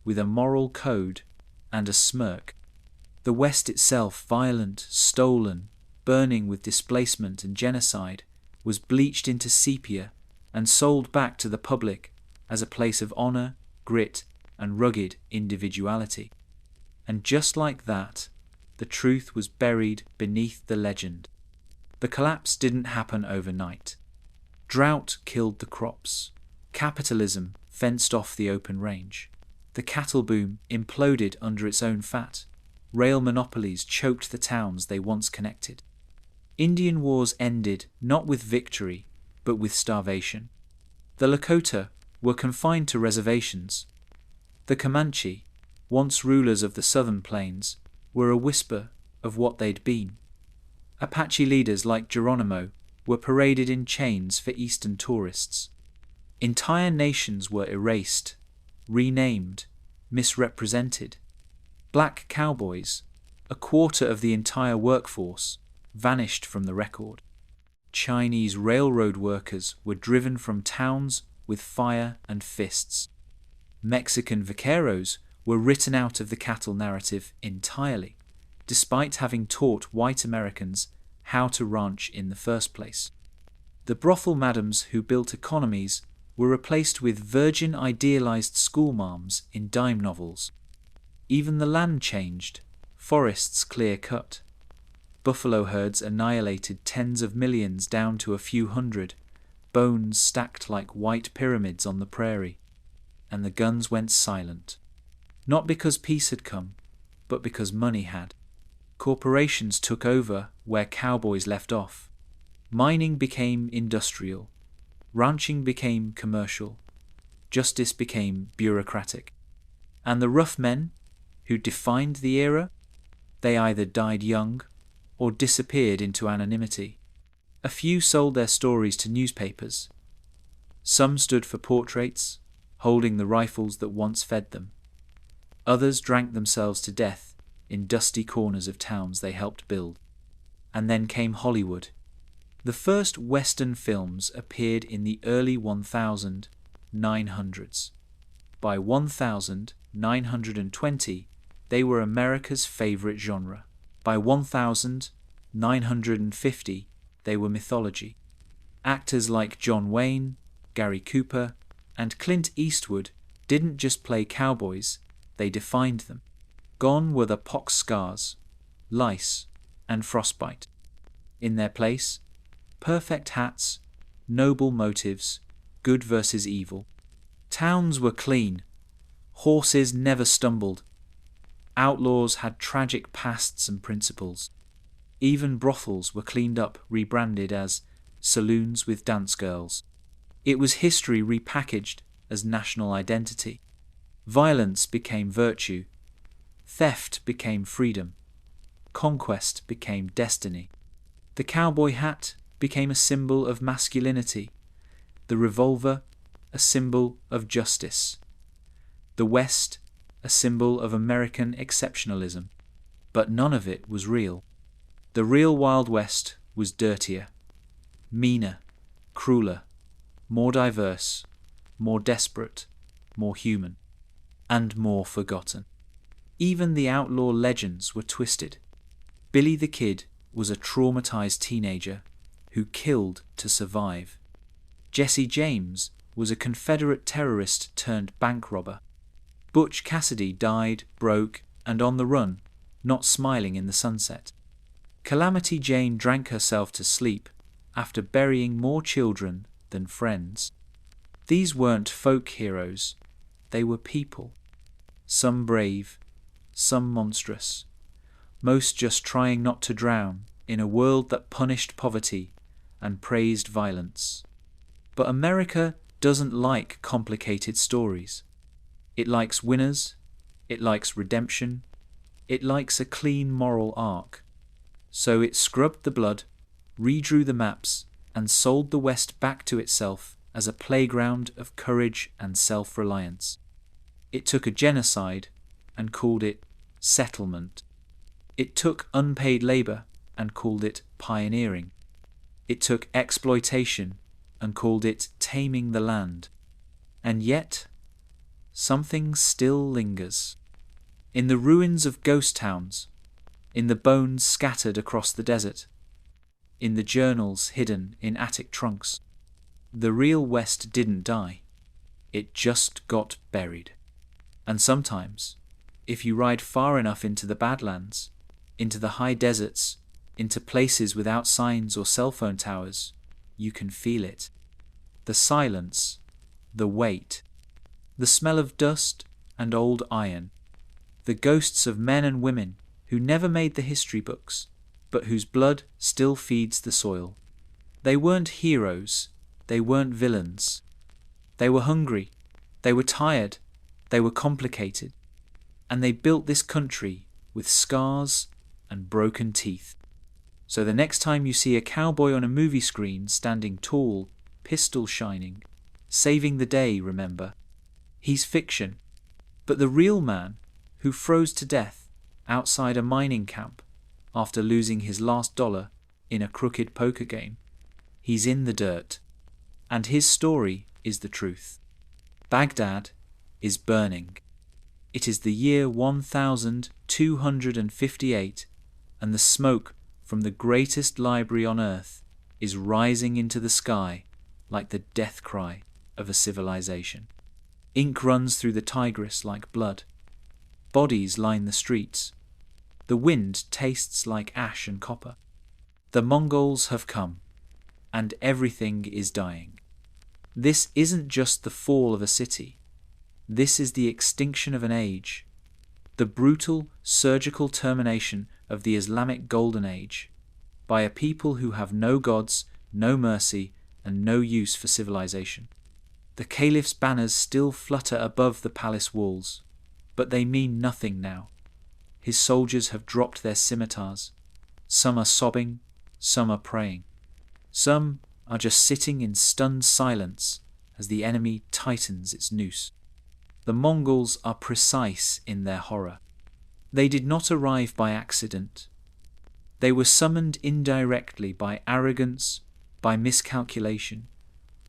A: with a moral code and a smirk. The West itself, violent, stolen, burning with displacement and genocide, was bleached into sepia and sold back to the public as a place of honor, grit, and rugged individuality. And just like that, the truth was buried beneath the legend. The collapse didn't happen overnight. Drought killed the crops. Capitalism fenced off the open range. The cattle boom imploded under its own fat. Rail monopolies choked the towns they once connected. Indian wars ended not with victory, but with starvation. The Lakota were confined to reservations. The Comanche, once rulers of the southern plains, were a whisper of what they'd been. Apache leaders like Geronimo were paraded in chains for eastern tourists. Entire nations were erased, renamed, misrepresented. Black cowboys, a quarter of the entire workforce, vanished from the record. Chinese railroad workers were driven from towns with fire and fists. Mexican vaqueros were written out of the cattle narrative entirely, despite having taught white Americans how to ranch in the first place. The brothel madams who built economies were replaced with virgin idealized schoolmarms in dime novels. Even the land changed, forests clear-cut. Buffalo herds annihilated tens of millions down to a few hundred, bones stacked like white pyramids on the prairie. And the guns went silent. Not because peace had come, but because money had. Corporations took over where cowboys left off. Mining became industrial. Ranching became commercial. Justice became bureaucratic. And the rough men who defined the era, they either died young or disappeared into anonymity. A few sold their stories to newspapers. Some stood for portraits, holding the rifles that once fed them. Others drank themselves to death in dusty corners of towns they helped build. And then came Hollywood. The first Western films appeared in the early 1900s. By 1920, they were America's favorite genre. By 1950, they were mythology. Actors like John Wayne, Gary Cooper, and Clint Eastwood didn't just play cowboys, they defined them. Gone were the pox scars, lice, and frostbite. In their place, perfect hats, noble motives, good versus evil. Towns were clean. Horses never stumbled. Outlaws had tragic pasts and principles. Even brothels were cleaned up, rebranded as saloons with dance girls. It was history repackaged as national identity. Violence became virtue. Theft became freedom. Conquest became destiny. The cowboy hat became a symbol of masculinity. The revolver, a symbol of justice. The West, a symbol of American exceptionalism. But none of it was real. The real Wild West was dirtier, meaner, crueler, more diverse, more desperate, more human, and more forgotten. Even the outlaw legends were twisted. Billy the Kid was a traumatized teenager who killed to survive. Jesse James was a Confederate terrorist turned bank robber. Butch Cassidy died, broke, and on the run, not smiling in the sunset. Calamity Jane drank herself to sleep after burying more children than friends. These weren't folk heroes, they were people. Some brave, some monstrous, most just trying not to drown in a world that punished poverty and praised violence. But America doesn't like complicated stories. It likes winners, it likes redemption, it likes a clean moral arc. So it scrubbed the blood, redrew the maps, and sold the West back to itself as a playground of courage and self-reliance. It took a genocide and called it settlement. It took unpaid labor and called it pioneering. It took exploitation and called it taming the land. And yet, something still lingers. In the ruins of ghost towns, in the bones scattered across the desert, in the journals hidden in attic trunks, the real West didn't die. It just got buried. And sometimes, if you ride far enough into the Badlands, into the high deserts, into places without signs or cell phone towers, you can feel it. The silence, the weight, the smell of dust and old iron, the ghosts of men and women who never made the history books, but whose blood still feeds the soil. They weren't heroes, they weren't villains. They were hungry, they were tired, they were complicated, and they built this country with scars and broken teeth. So the next time you see a cowboy on a movie screen standing tall, pistol shining, saving the day, remember, he's fiction. But the real man who froze to death outside a mining camp after losing his last dollar in a crooked poker game, he's in the dirt, and his story is the truth. Baghdad is burning. It is the year 1258, and the smoke from the greatest library on earth is rising into the sky like the death cry of a civilization. Ink runs through the Tigris like blood. Bodies line the streets. The wind tastes like ash and copper. The Mongols have come, and everything is dying. This isn't just the fall of a city. This is the extinction of an age, the brutal, surgical termination of the Islamic Golden Age, by a people who have no gods, no mercy, and no use for civilization. The caliph's banners still flutter above the palace walls, but they mean nothing now. His soldiers have dropped their scimitars. Some are sobbing, some are praying. Some are just sitting in stunned silence as the enemy tightens its noose. The Mongols are precise in their horror. They did not arrive by accident. They were summoned indirectly by arrogance, by miscalculation,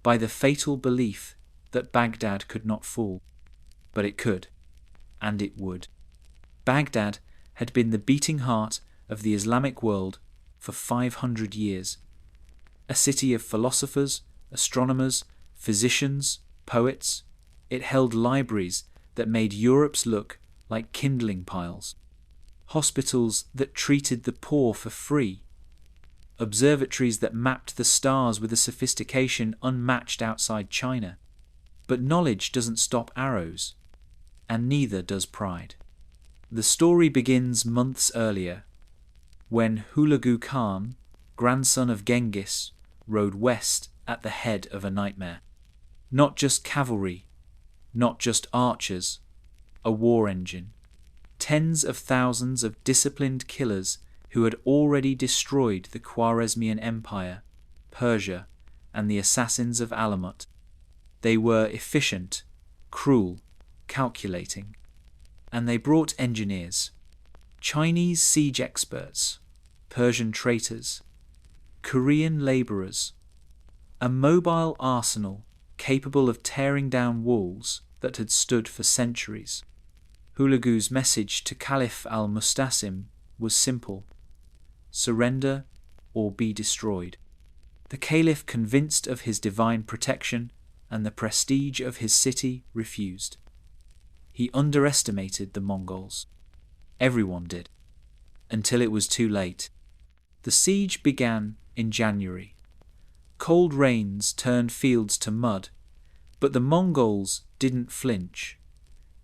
A: by the fatal belief that Baghdad could not fall. But it could, and it would. Baghdad had been the beating heart of the Islamic world for 500 years. A city of philosophers, astronomers, physicians, poets. It held libraries that made Europe's look like kindling piles, hospitals that treated the poor for free, observatories that mapped the stars with a sophistication unmatched outside China. But knowledge doesn't stop arrows, and neither does pride. The story begins months earlier, when Hulagu Khan, grandson of Genghis, rode west at the head of a nightmare. Not just cavalry, not just archers, a war engine. Tens of thousands of disciplined killers who had already destroyed the Khwarezmian Empire, Persia, and the assassins of Alamut. They were efficient, cruel, calculating. And they brought engineers, Chinese siege experts, Persian traitors, Korean labourers, a mobile arsenal capable of tearing down walls that had stood for centuries. Hulagu's message to Caliph al-Mustasim was simple: surrender or be destroyed. The Caliph, convinced of his divine protection and the prestige of his city, refused. He underestimated the Mongols. Everyone did, until it was too late. The siege began in January. Cold rains turned fields to mud, but the Mongols didn't flinch.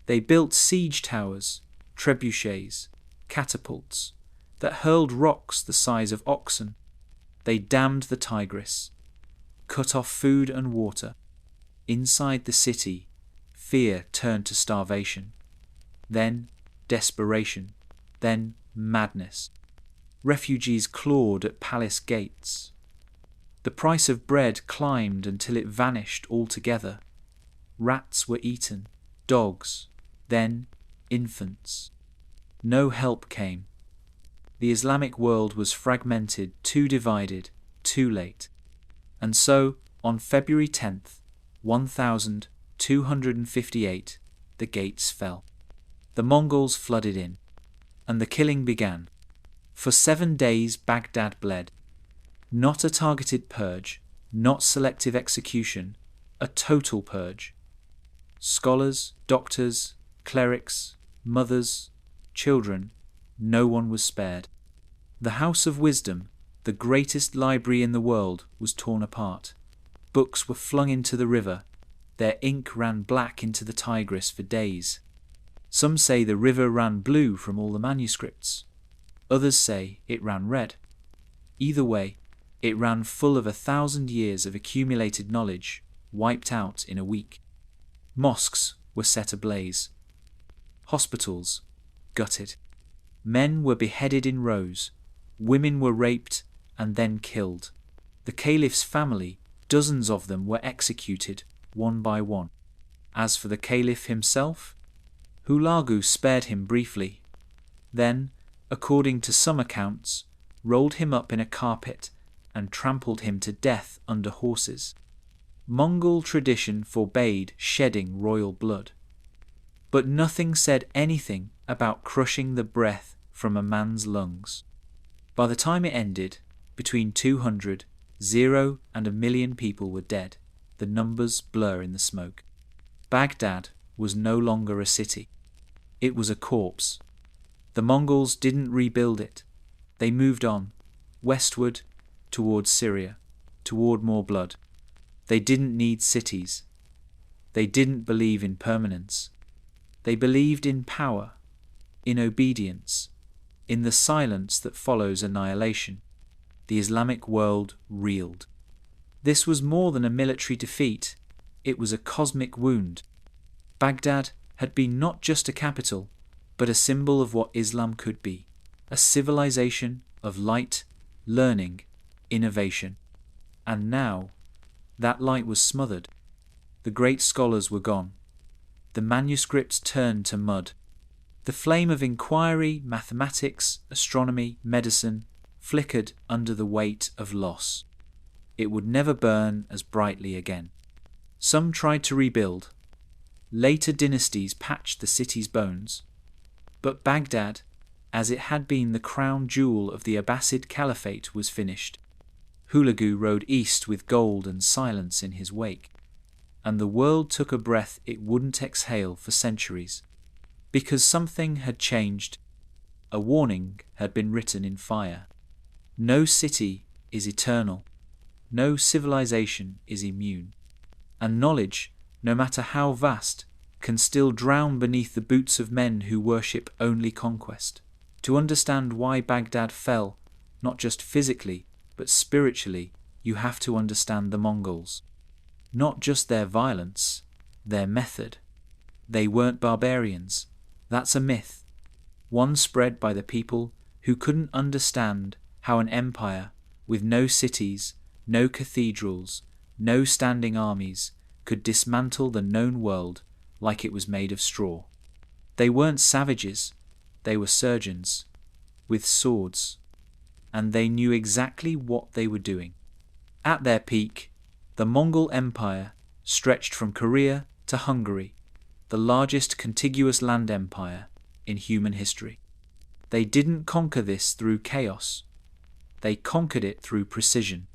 A: They built siege towers, trebuchets, catapults, that hurled rocks the size of oxen. They dammed the Tigris, cut off food and water. Inside the city, fear turned to starvation, then desperation, then madness. Refugees clawed at palace gates. The price of bread climbed until it vanished altogether. Rats were eaten, dogs, then infants. No help came. The Islamic world was fragmented, too divided, too late. And so, on February 10th, 1258, the gates fell. The Mongols flooded in, and the killing began. For 7 days Baghdad bled. Not a targeted purge, not selective execution, a total purge. Scholars, doctors, clerics, mothers, children, no one was spared. The House of Wisdom, the greatest library in the world, was torn apart. Books were flung into the river. Their ink ran black into the Tigris for days. Some say the river ran blue from all the manuscripts. Others say it ran red. Either way, it ran full of 1,000 years of accumulated knowledge, wiped out in a week. Mosques were set ablaze. Hospitals gutted. Men were beheaded in rows. Women were raped and then killed. The Caliph's family, dozens of them, were executed, one by one. As for the Caliph himself, Hulagu spared him briefly. Then, according to some accounts, rolled him up in a carpet and trampled him to death under horses. Mongol tradition forbade shedding royal blood. But nothing said anything about crushing the breath from a man's lungs. By the time it ended, between 200, 0 and 1 million people were dead. The numbers blur in the smoke. Baghdad was no longer a city. It was a corpse. The Mongols didn't rebuild it. They moved on, westward, towards Syria, toward more blood. They didn't need cities. They didn't believe in permanence. They believed in power, in obedience, in the silence that follows annihilation. The Islamic world reeled. This was more than a military defeat. It was a cosmic wound. Baghdad had been not just a capital, but a symbol of what Islam could be, a civilization of light, learning, innovation. And now, that light was smothered. The great scholars were gone. The manuscripts turned to mud. The flame of inquiry, mathematics, astronomy, medicine flickered under the weight of loss. It would never burn as brightly again. Some tried to rebuild. Later dynasties patched the city's bones. But Baghdad, as it had been the crown jewel of the Abbasid Caliphate, was finished. Hulagu rode east with gold and silence in his wake. And the world took a breath it wouldn't exhale for centuries. Because something had changed. A warning had been written in fire. No city is eternal. No civilization is immune. And knowledge, no matter how vast, can still drown beneath the boots of men who worship only conquest. To understand why Baghdad fell, not just physically, but spiritually, you have to understand the Mongols. Not just their violence, their method. They weren't barbarians. That's a myth. One spread by the people who couldn't understand how an empire with no cities, no cathedrals, no standing armies could dismantle the known world like it was made of straw. They weren't savages, they were surgeons, with swords, and they knew exactly what they were doing. At their peak, the Mongol Empire stretched from Korea to Hungary, the largest contiguous land empire in human history. They didn't conquer this through chaos. They conquered it through precision.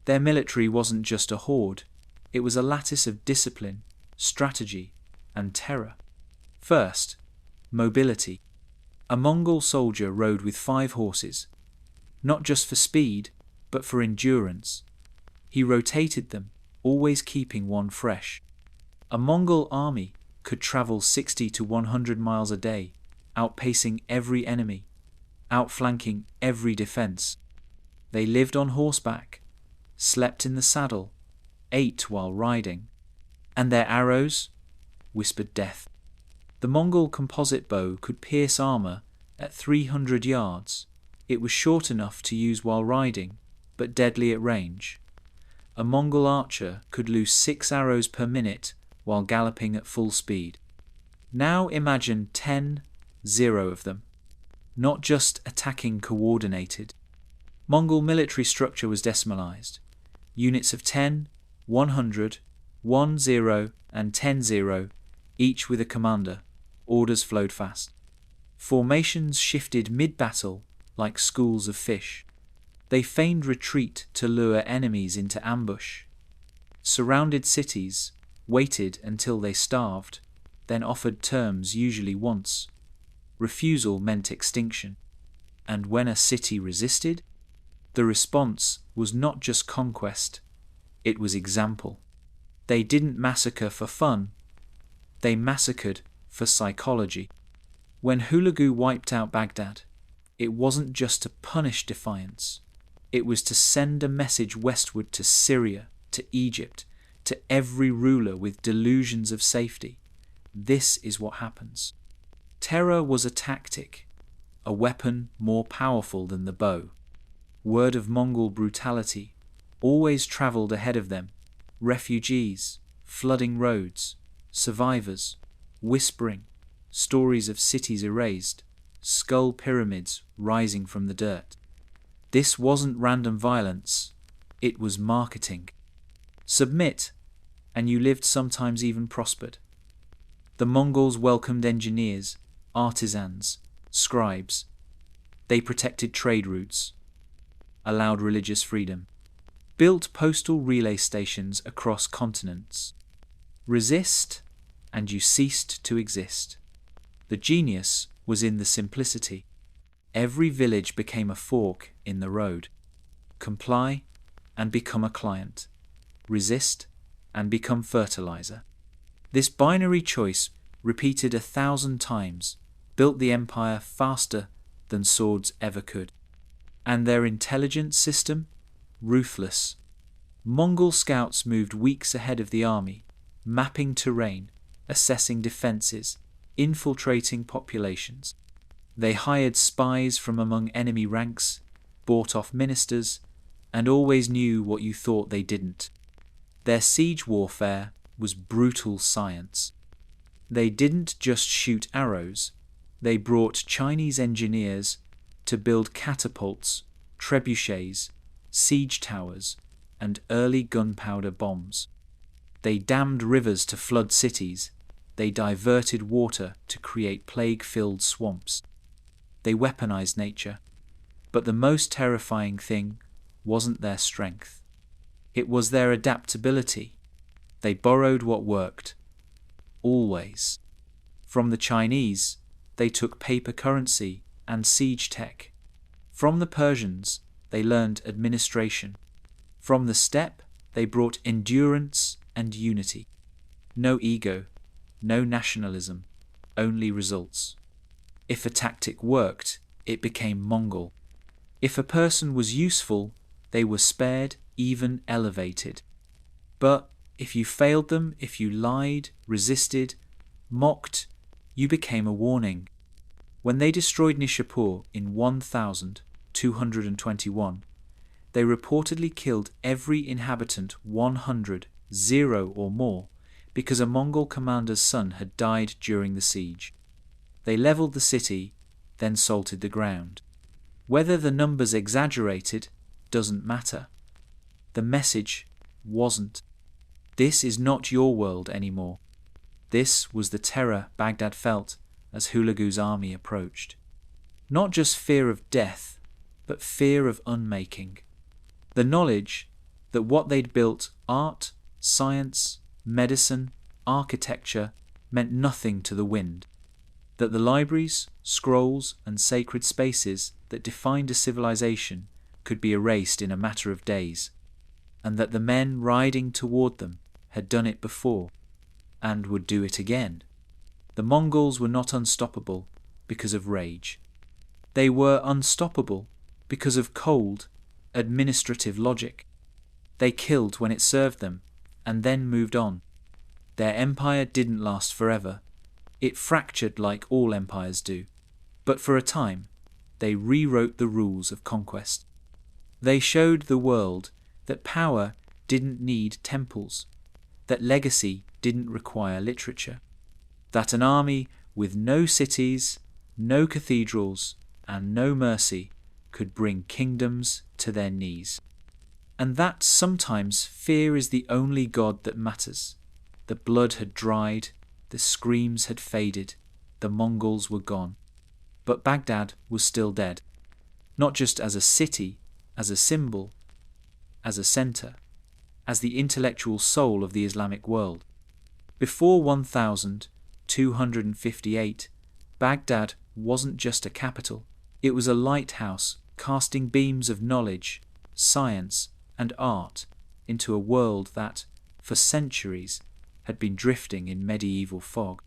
A: Their military wasn't just a horde, it was a lattice of discipline, strategy, and terror. First, mobility. A Mongol soldier rode with 5 horses, not just for speed, but for endurance. He rotated them, always keeping one fresh. A Mongol army could travel 60 to 100 miles a day, outpacing every enemy, outflanking every defense. They lived on horseback, slept in the saddle, ate while riding, and their arrows whispered death. The Mongol composite bow could pierce armor at 300 yards. It was short enough to use while riding, but deadly at range. A Mongol archer could loose 6 arrows per minute while galloping at full speed. Now imagine 10-0 of them, not just attacking coordinated. Mongol military structure was decimalized. Units of 10, 100, 1-0, and 10-0, each with a commander. Orders flowed fast. Formations shifted mid-battle like schools of fish. They feigned retreat to lure enemies into ambush. Surrounded cities waited until they starved, then offered terms usually once. Refusal meant extinction. And when a city resisted, the response was not just conquest, it was example. They didn't massacre for fun, they massacred for psychology. When Hulagu wiped out Baghdad, it wasn't just to punish defiance, it was to send a message westward to Syria, to Egypt, to every ruler with delusions of safety. This is what happens. Terror was a tactic, a weapon more powerful than the bow. Word of Mongol brutality always travelled ahead of them. Refugees, flooding roads, survivors, whispering, stories of cities erased, skull pyramids rising from the dirt. This wasn't random violence, it was marketing. Submit, and you lived, sometimes even prospered. The Mongols welcomed engineers, artisans, scribes. They protected trade routes, allowed religious freedom, built postal relay stations across continents. Resist, and you ceased to exist. The genius was in the simplicity. Every village became a fork in the road. Comply and become a client. Resist and become fertilizer. This binary choice, repeated 1,000 times, built the empire faster than swords ever could. And their intelligence system? Ruthless. Mongol scouts moved weeks ahead of the army, mapping terrain, assessing defenses, infiltrating populations. They hired spies from among enemy ranks, bought off ministers, and always knew what you thought they didn't. Their siege warfare was brutal science. They didn't just shoot arrows, they brought Chinese engineers to build catapults, trebuchets, siege towers, and early gunpowder bombs. They dammed rivers to flood cities. They diverted water to create plague-filled swamps. They weaponized nature. But the most terrifying thing wasn't their strength. It was their adaptability. They borrowed what worked. Always. From the Chinese, they took paper currency and siege tech. From the Persians, they learned administration. From the steppe, they brought endurance and unity. No ego, no nationalism, only results. If a tactic worked, it became Mongol. If a person was useful, they were spared, even elevated. But if you failed them, if you lied, resisted, mocked, you became a warning. When they destroyed Nishapur in 1221, they reportedly killed every inhabitant 100, 0 or more, because a Mongol commander's son had died during the siege. They leveled the city, then salted the ground. Whether the numbers exaggerated doesn't matter. The message wasn't. This is not your world anymore. This was the terror Baghdad felt as Hulagu's army approached. Not just fear of death, but fear of unmaking. The knowledge that what they'd built, art, science, medicine, architecture, meant nothing to the wind. That the libraries, scrolls, and sacred spaces that defined a civilization could be erased in a matter of days, and that the men riding toward them had done it before, and would do it again. The Mongols were not unstoppable because of rage. They were unstoppable because of cold, administrative logic. They killed when it served them, and then moved on. Their empire didn't last forever. It fractured like all empires do. But for a time, they rewrote the rules of conquest. They showed the world that power didn't need temples, that legacy didn't require literature, that an army with no cities, no cathedrals, and no mercy could bring kingdoms to their knees. And that sometimes fear is the only god that matters. The blood had dried, the screams had faded, the Mongols were gone. But Baghdad was still dead, not just as a city, as a symbol, as a center, as the intellectual soul of the Islamic world. Before 1258, Baghdad wasn't just a capital, it was a lighthouse casting beams of knowledge, science, and art into a world that, for centuries, had been drifting in medieval fog.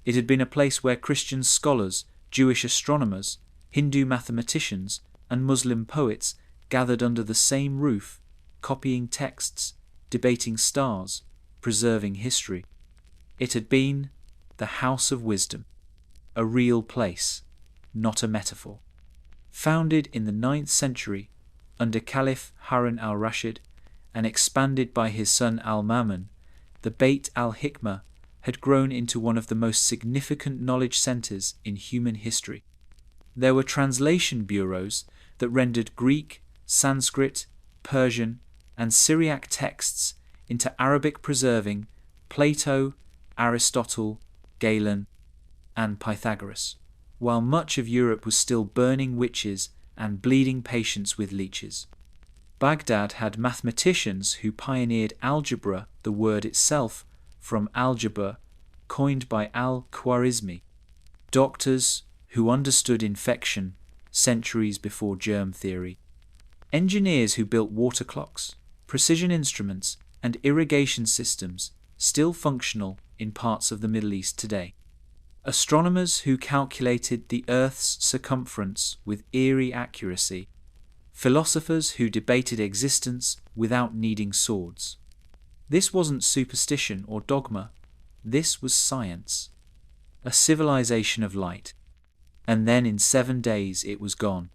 A: It had been a place where Christian scholars, Jewish astronomers, Hindu mathematicians, and Muslim poets gathered under the same roof, copying texts, debating stars, preserving history. It had been the House of Wisdom, a real place, not a metaphor. Founded in the 9th century under Caliph Harun al-Rashid and expanded by his son al-Mamun, the Beit al-Hikmah had grown into one of the most significant knowledge centers in human history. There were translation bureaus that rendered Greek, Sanskrit, Persian, and Syriac texts into Arabic, preserving Plato, Aristotle, Galen, and Pythagoras, while much of Europe was still burning witches and bleeding patients with leeches. Baghdad had mathematicians who pioneered algebra, the word itself from algebra, coined by al-Khwarizmi. Doctors who understood infection centuries before germ theory. Engineers who built water clocks, precision instruments, and irrigation systems still functional in parts of the Middle East today. Astronomers who calculated the Earth's circumference with eerie accuracy. Philosophers who debated existence without needing swords. This wasn't superstition or dogma. This was science. A civilization of light. And then in 7 days it was gone.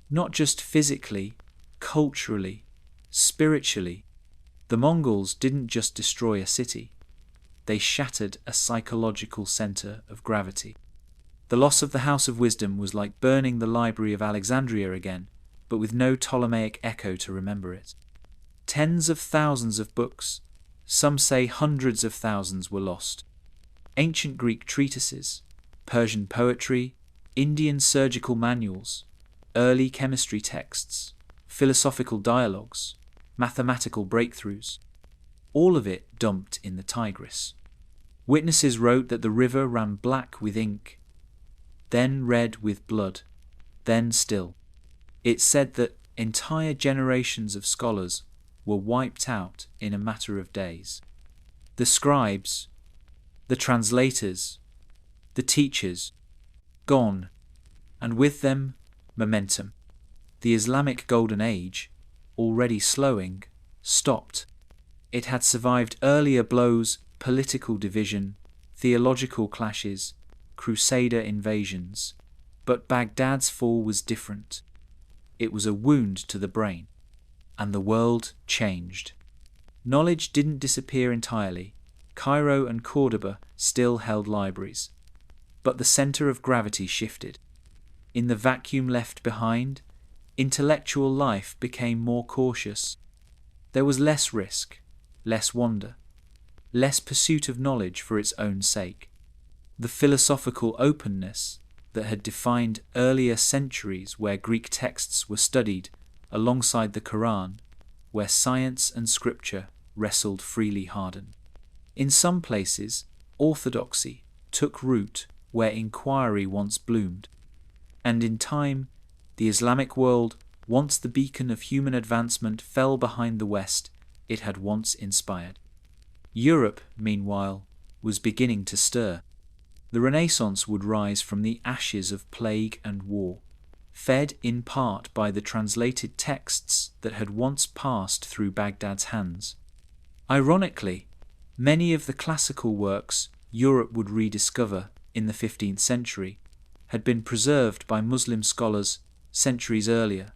A: Not just physically, culturally, spiritually. The Mongols didn't just destroy a city. They shattered a psychological center of gravity. The loss of the House of Wisdom was like burning the Library of Alexandria again, but with no Ptolemaic echo to remember it. Tens of thousands of books, some say hundreds of thousands, were lost. Ancient Greek treatises, Persian poetry, Indian surgical manuals, early chemistry texts, philosophical dialogues, mathematical breakthroughs, all of it dumped in the Tigris. Witnesses wrote that the river ran black with ink, then red with blood, then still. It said that entire generations of scholars were wiped out in a matter of days. The scribes, the translators, the teachers, gone, and with them momentum. The Islamic Golden Age, already slowing, stopped. It had survived earlier blows, political division, theological clashes, crusader invasions, but Baghdad's fall was different. It was a wound to the brain, and the world changed. Knowledge didn't disappear entirely. Cairo and Cordoba still held libraries, but the center of gravity shifted. In the vacuum left behind, intellectual life became more cautious. There was less risk, less wonder, less pursuit of knowledge for its own sake. The philosophical openness that had defined earlier centuries, where Greek texts were studied alongside the Quran, where science and scripture wrestled freely, hardened. In some places, orthodoxy took root where inquiry once bloomed, and in time, the Islamic world, once the beacon of human advancement, fell behind the West it had once inspired. Europe, meanwhile, was beginning to stir. The Renaissance would rise from the ashes of plague and war, fed in part by the translated texts that had once passed through Baghdad's hands. Ironically, many of the classical works Europe would rediscover in the 15th century had been preserved by Muslim scholars centuries earlier.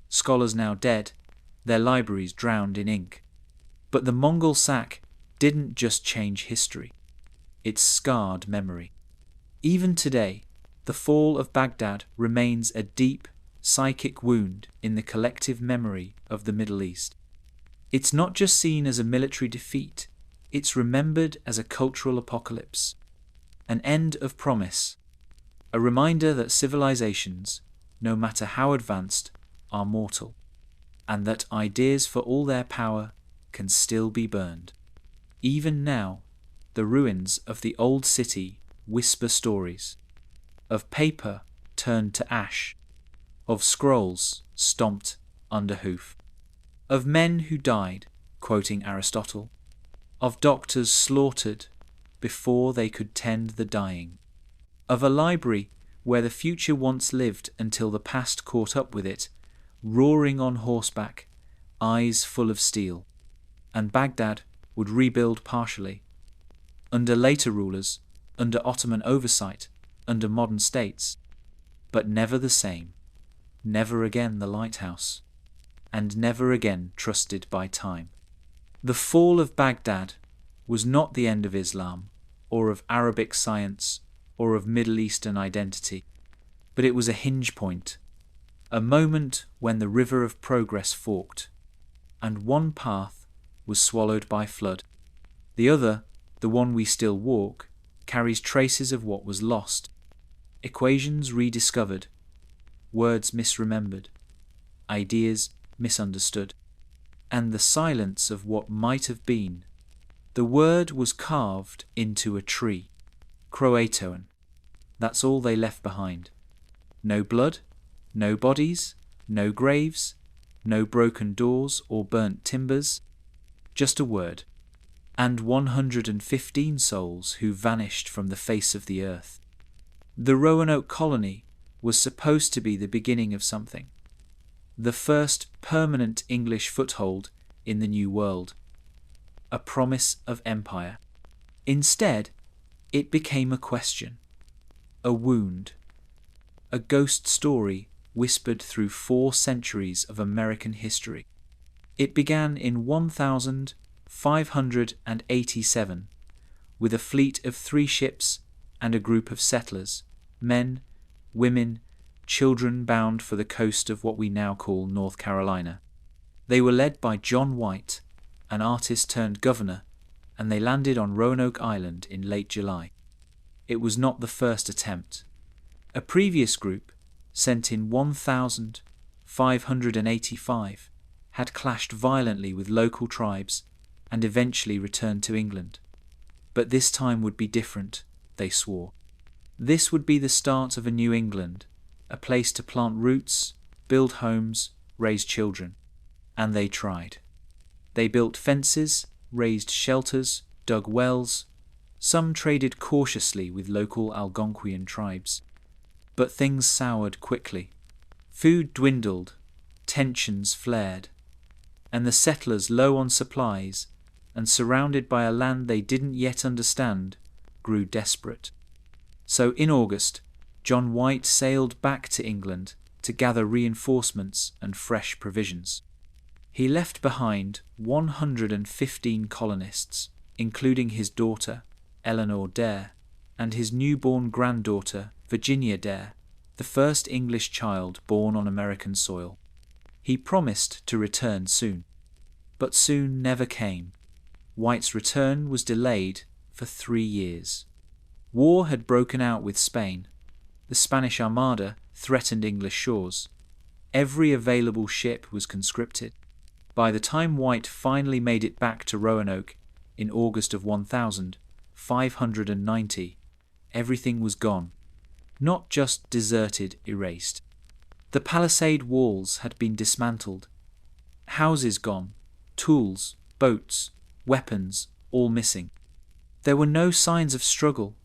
A: Scholars now dead, their libraries drowned in ink. But the Mongol sack didn't just change history. It scarred memory. Even today, the fall of Baghdad remains a deep, psychic wound in the collective memory of the Middle East. It's not just seen as a military defeat, it's remembered as a cultural apocalypse, an end of promise, a reminder that civilizations, no matter how advanced, are mortal, and that ideas, for all their power, can still be burned. Even now, the ruins of the old city whisper stories, of paper turned to ash, of scrolls stomped under hoof, of men who died, quoting Aristotle, of doctors slaughtered before they could tend the dying, of a library where the future once lived until the past caught up with it, roaring on horseback, eyes full of steel. And Baghdad would rebuild partially, under later rulers, under Ottoman oversight, under modern states, but never the same, never again the lighthouse, and never again trusted by time. The fall of Baghdad was not the end of Islam, or of Arabic science, or of Middle Eastern identity, but it was a hinge point, a moment when the river of progress forked, and one path was swallowed by flood. The other, the one we still walk, carries traces of what was lost, equations rediscovered, words misremembered, ideas misunderstood, and the silence of what might have been. The word was carved into a tree. Croatoan. That's all they left behind. No blood, no bodies, no graves, no broken doors or burnt timbers, just a word. And 115 souls who vanished from the face of the earth. The Roanoke colony was supposed to be the beginning of something. The first permanent English foothold in the New World. A promise of empire. Instead, it became a question. A wound. A ghost story whispered through 4 centuries of American history. It began in 1587 with a fleet of 3 ships and a group of settlers, men, women, children bound for the coast of what we now call North Carolina. They were led by John White, an artist turned governor, and they landed on Roanoke Island in late July. It was not the first attempt. A previous group, sent in 1585, had clashed violently with local tribes and eventually returned to England. But this time would be different, they swore. This would be the start of a new England, a place to plant roots, build homes, raise children. And they tried. They built fences, raised shelters, dug wells. Some traded cautiously with local Algonquian tribes. But things soured quickly. Food dwindled, tensions flared, and the settlers, low on supplies and surrounded by a land they didn't yet understand, grew desperate. So in August, John White sailed back to England to gather reinforcements and fresh provisions. He left behind 115 colonists, including his daughter, Eleanor Dare, and his newborn granddaughter, Virginia Dare, the first English child born on American soil. He promised to return soon, but soon never came. White's return was delayed for 3 years. War had broken out with Spain. The Spanish Armada threatened English shores. Every available ship was conscripted. By the time White finally made it back to Roanoke in August of 1590, everything was gone. Not just deserted, erased. The palisade walls had been dismantled. Houses gone, tools, boats, weapons, all missing. There were no signs of struggle,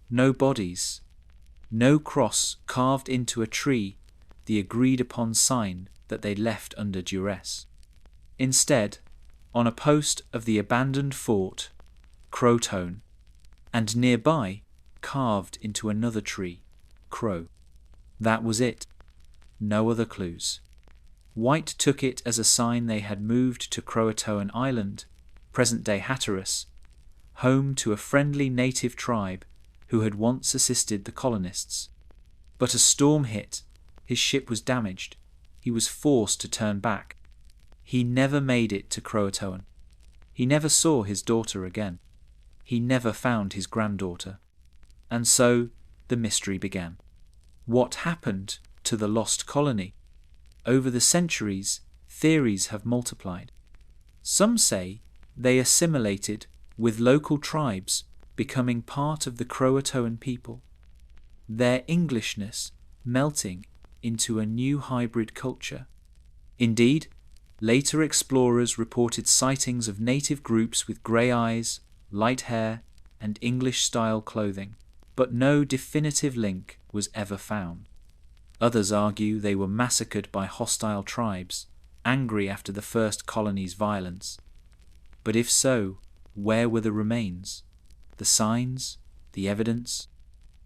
A: no bodies, no cross carved into a tree, the agreed-upon sign that they'd left under duress. Instead, on a post of the abandoned fort, Croatoan, and nearby, carved into another tree, Crow. That was it. No other clues. White took it as a sign they had moved to Croatoan Island, present-day Hatteras, home to a friendly native tribe who had once assisted the colonists. But a storm hit. His ship was damaged. He was forced to turn back. He never made it to Croatoan. He never saw his daughter again. He never found his granddaughter. And so the mystery began. What happened to the lost colony? Over the centuries, theories have multiplied. Some say they assimilated with local tribes, becoming part of the Croatoan people, their Englishness melting into a new hybrid culture. Indeed, later explorers reported sightings of native groups with grey eyes, light hair, and English-style clothing, but no definitive link was ever found. Others argue they were massacred by hostile tribes, angry after the first colony's violence. But if so, where were the remains? The signs? The evidence?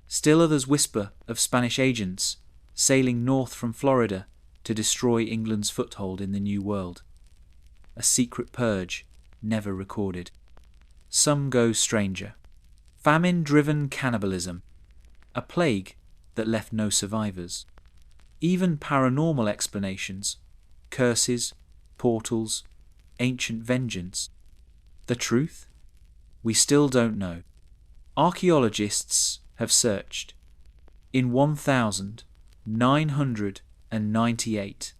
A: Still others whisper of Spanish agents sailing north from Florida to destroy England's foothold in the New World. A secret purge never recorded. Some go stranger. Famine-driven cannibalism. A plague that left no survivors. Even paranormal explanations, curses, portals, ancient vengeance. The truth? We still don't know. Archaeologists have searched. In 1000, 998.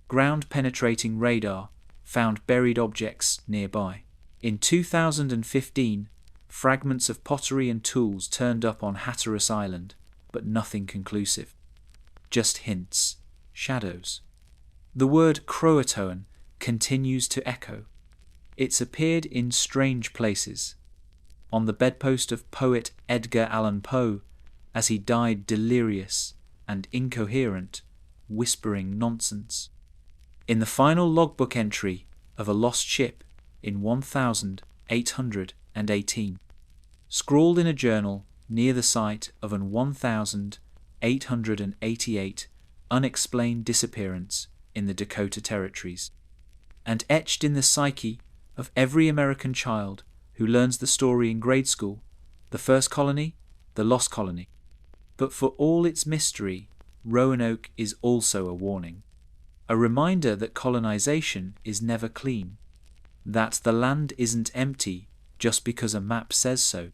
A: Ground-penetrating radar found buried objects nearby. In 2015, fragments of pottery and tools turned up on Hatteras Island, but nothing conclusive. Just hints, shadows. The word Croatoan continues to echo. It's appeared in strange places. On the bedpost of poet Edgar Allan Poe, as he died delirious and incoherent, whispering nonsense. In the final logbook entry of a lost ship in 1818, scrawled in a journal near the site of an 1888 unexplained disappearance in the Dakota Territories, and etched in the psyche of every American child who learns the story in grade school, the first colony, the lost colony. But for all its mystery, Roanoke is also a warning, a reminder that colonization is never clean, that the land isn't empty just because a map says so,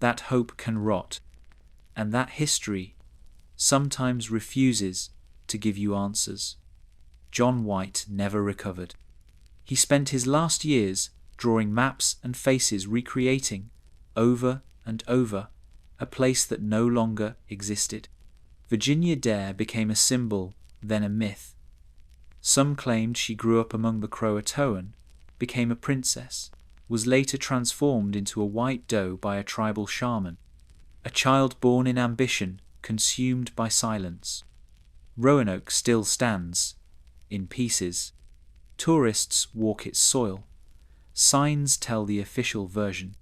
A: that hope can rot, and that history sometimes refuses to give you answers. John White never recovered. He spent his last years drawing maps and faces, recreating, over and over, a place that no longer existed. Virginia Dare became a symbol, then a myth. Some claimed she grew up among the Croatoan, became a princess, was later transformed into a white doe by a tribal shaman, a child born in ambition, consumed by silence. Roanoke still stands, in pieces. Tourists walk its soil. Signs tell the official version.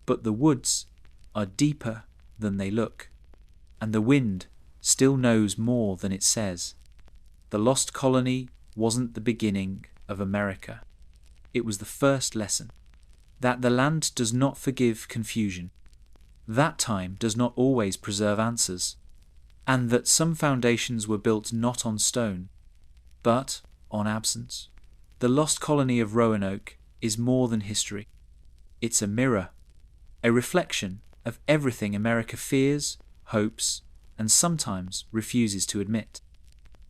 A: But the woods are deeper than they look, and the wind still knows more than it says. The lost colony wasn't the beginning of America. It was the first lesson, that the land does not forgive confusion, that time does not always preserve answers, and that some foundations were built not on stone, but on absence. The lost colony of Roanoke is more than history. It's a mirror, a reflection of everything America fears, hopes, and sometimes refuses to admit.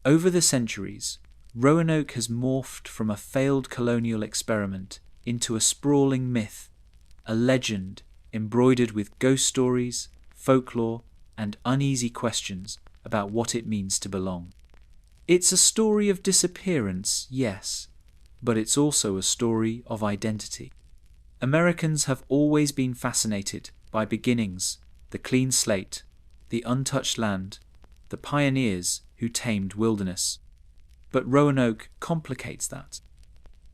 A: Over the centuries, Roanoke has morphed from a failed colonial experiment into a sprawling myth, a legend embroidered with ghost stories, folklore, and uneasy questions about what it means to belong. It's a story of disappearance, yes, but it's also a story of identity. Americans have always been fascinated by beginnings, the clean slate, the untouched land, the pioneers who tamed wilderness. But Roanoke complicates that.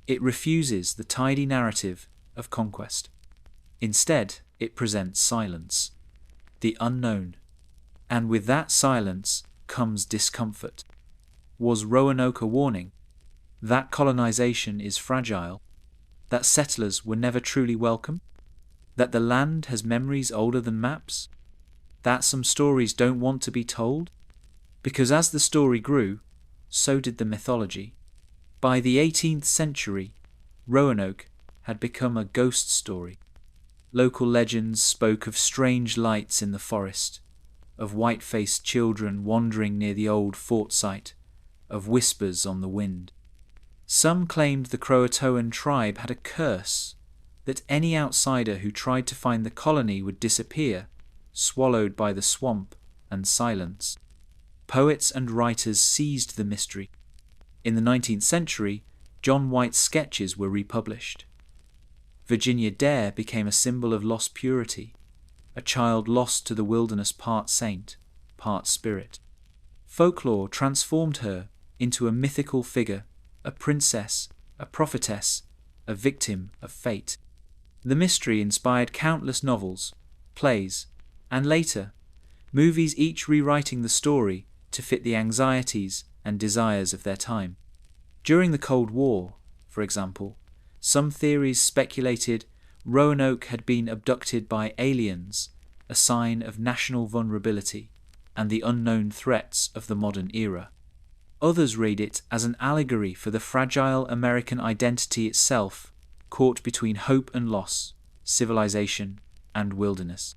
A: It refuses the tidy narrative of conquest. Instead, it presents silence, the unknown, and with that silence comes discomfort. Was Roanoke a warning? That colonization is fragile, that settlers were never truly welcome, that the land has memories older than maps, that some stories don't want to be told? Because as the story grew, so did the mythology. By the 18th century, Roanoke had become a ghost story. Local legends spoke of strange lights in the forest, of white-faced children wandering near the old fort site, of whispers on the wind. Some claimed the Croatoan tribe had a curse, that any outsider who tried to find the colony would disappear, swallowed by the swamp and silence. Poets and writers seized the mystery. In the 19th century, John White's sketches were republished. Virginia Dare became a symbol of lost purity, a child lost to the wilderness, part saint, part spirit. Folklore transformed her into a mythical figure, a princess, a prophetess, a victim of fate. The mystery inspired countless novels, plays, and later, movies, each rewriting the story to fit the anxieties and desires of their time. During the Cold War, for example, some theories speculated Roanoke had been abducted by aliens, a sign of national vulnerability and the unknown threats of the modern era. Others read it as an allegory for the fragile American identity itself, caught between hope and loss, civilization and wilderness.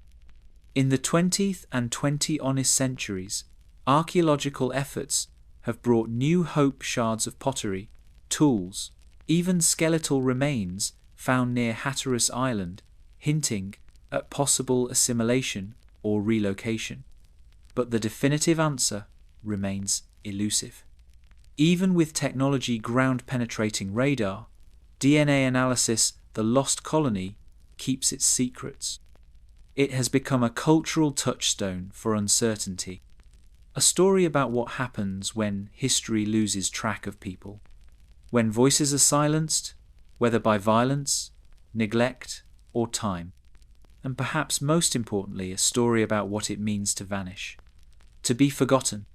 A: In the 20th and 20 honest centuries, Archaeological efforts have brought new hope shards of pottery, tools, even skeletal remains found near Hatteras Island, hinting at possible assimilation or relocation. But the definitive answer remains elusive. Even with technology ground-penetrating radar, DNA analysis, the lost colony, keeps its secrets. It has become a cultural touchstone for uncertainty. A story about what happens when history loses track of people. When voices are silenced, whether by violence, neglect, or time. And perhaps most importantly, a story about what it means to vanish. To be forgotten.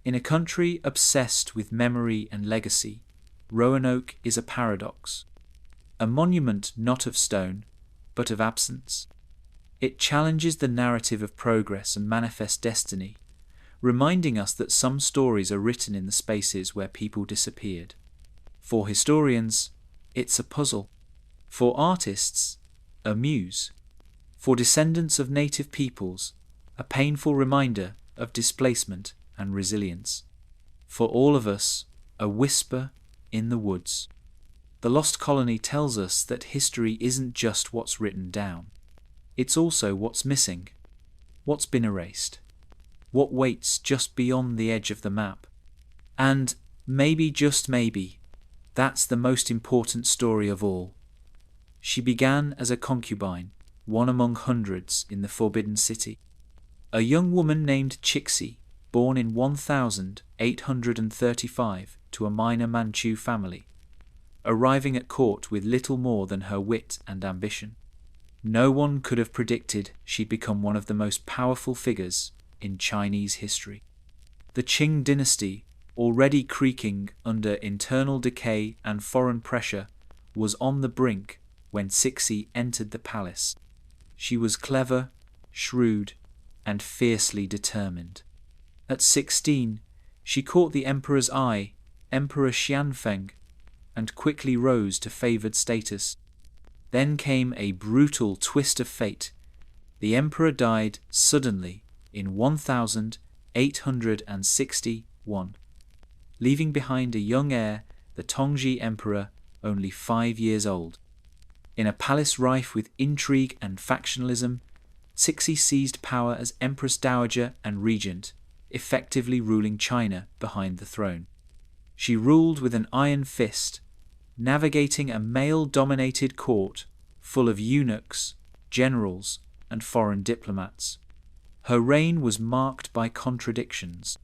A: In a country obsessed with memory and legacy, Roanoke is a paradox. A monument not of stone, but of absence. It challenges the narrative of progress and manifest destiny, reminding us that some stories are written in the spaces where people disappeared. For historians, it's a puzzle. For artists, a muse. For descendants of native peoples, a painful reminder of displacement and resilience. For all of us, a whisper in the woods. The Lost Colony tells us that history isn't just what's written down. It's also what's missing, what's been erased, what waits just beyond the edge of the map. And maybe, just maybe, that's the most important story of all. She began as a concubine, one among hundreds in the Forbidden City. A young woman named Chixie, born in 1835 to a minor Manchu family, arriving at court with little more than her wit and ambition. No one could have predicted she'd become one of the most powerful figures in Chinese history. The Qing dynasty, already creaking under internal decay and foreign pressure, was on the brink when Cixie entered the palace. She was clever, shrewd, and fiercely determined. At 16, she caught the emperor's eye, Emperor Xianfeng, and quickly rose to favored status. Then came a brutal twist of fate. The emperor died suddenly in 1861, leaving behind a young heir, the Tongji emperor, only 5 years old. In a palace rife with intrigue and factionalism, Cixie seized power as Empress Dowager and Regent, effectively ruling China behind the throne. She ruled with an iron fist, navigating a male-dominated court full of eunuchs, generals, and foreign diplomats. Her reign was marked by contradictions.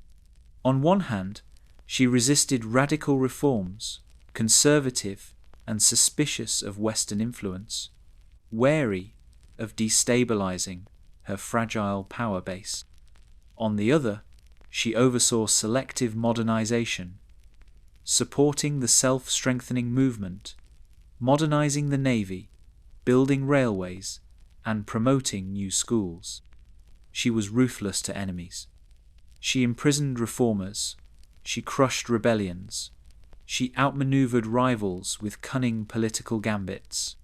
A: On one hand, she resisted radical reforms, conservative and suspicious of Western influence, wary of destabilizing her fragile power base. On the other, she oversaw selective modernization, supporting the self-strengthening movement, modernizing the navy, building railways, and promoting new schools. She was ruthless to enemies. She imprisoned reformers. She crushed rebellions. She outmaneuvered rivals with cunning political gambits.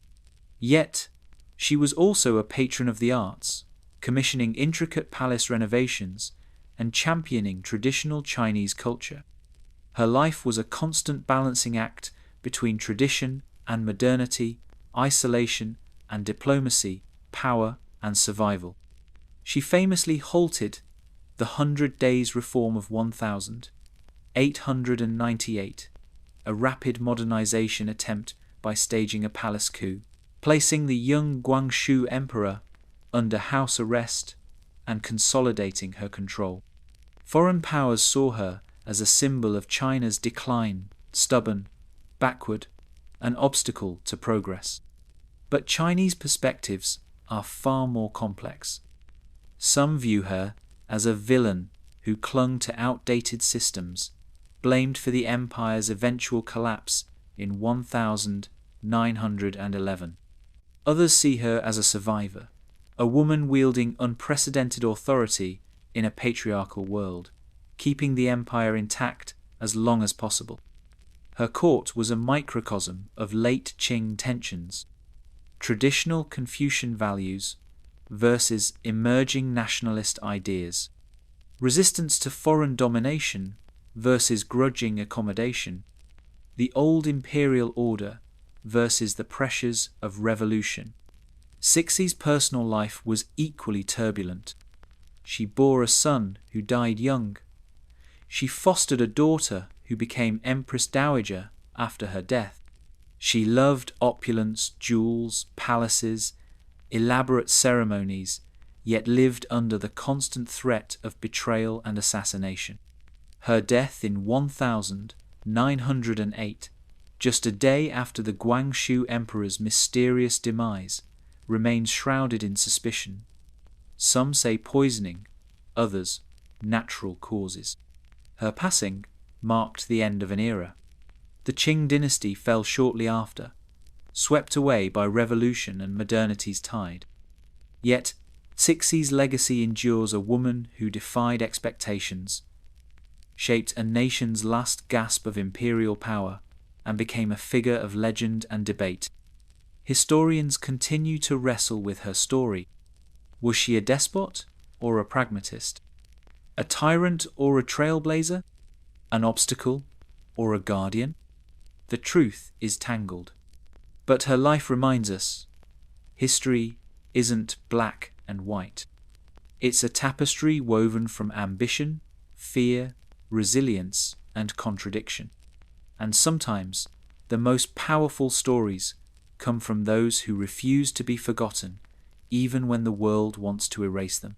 A: Yet, she was also a patron of the arts, commissioning intricate palace renovations and championing traditional Chinese culture. Her life was a constant balancing act between tradition and modernity, isolation and diplomacy, power and survival. She famously halted the 100 Days Reform of 1898, a rapid modernization attempt by staging a palace coup, placing the young Guangxu emperor under house arrest and consolidating her control. Foreign powers saw her as a symbol of China's decline, stubborn, backward, an obstacle to progress. But Chinese perspectives are far more complex. Some view her as a villain who clung to outdated systems, blamed for the empire's eventual collapse in 1911. Others see her as a survivor, a woman wielding unprecedented authority in a patriarchal world, keeping the empire intact as long as possible. Her court was a microcosm of late Qing tensions, traditional Confucian values versus emerging nationalist ideas. Resistance to foreign domination versus grudging accommodation. The old imperial order versus the pressures of revolution. Cixie's personal life was equally turbulent. She bore a son who died young. She fostered a daughter who became Empress Dowager after her death. She loved opulence, jewels, palaces, elaborate ceremonies, yet lived under the constant threat of betrayal and assassination. Her death in 1908, just a day after the Guangxu Emperor's mysterious demise, remains shrouded in suspicion. Some say poisoning, others natural causes. Her passing marked the end of an era. The Qing dynasty fell shortly after, swept away by revolution and modernity's tide. Yet, Cixie's legacy endures: a woman who defied expectations, shaped a nation's last gasp of imperial power, and became a figure of legend and debate. Historians continue to wrestle with her story. Was she a despot or a pragmatist? A tyrant or a trailblazer? An obstacle or a guardian? The truth is tangled. But her life reminds us, history isn't black and white. It's a tapestry woven from ambition, fear, resilience, and contradiction. And sometimes the most powerful stories come from those who refuse to be forgotten, even when the world wants to erase them.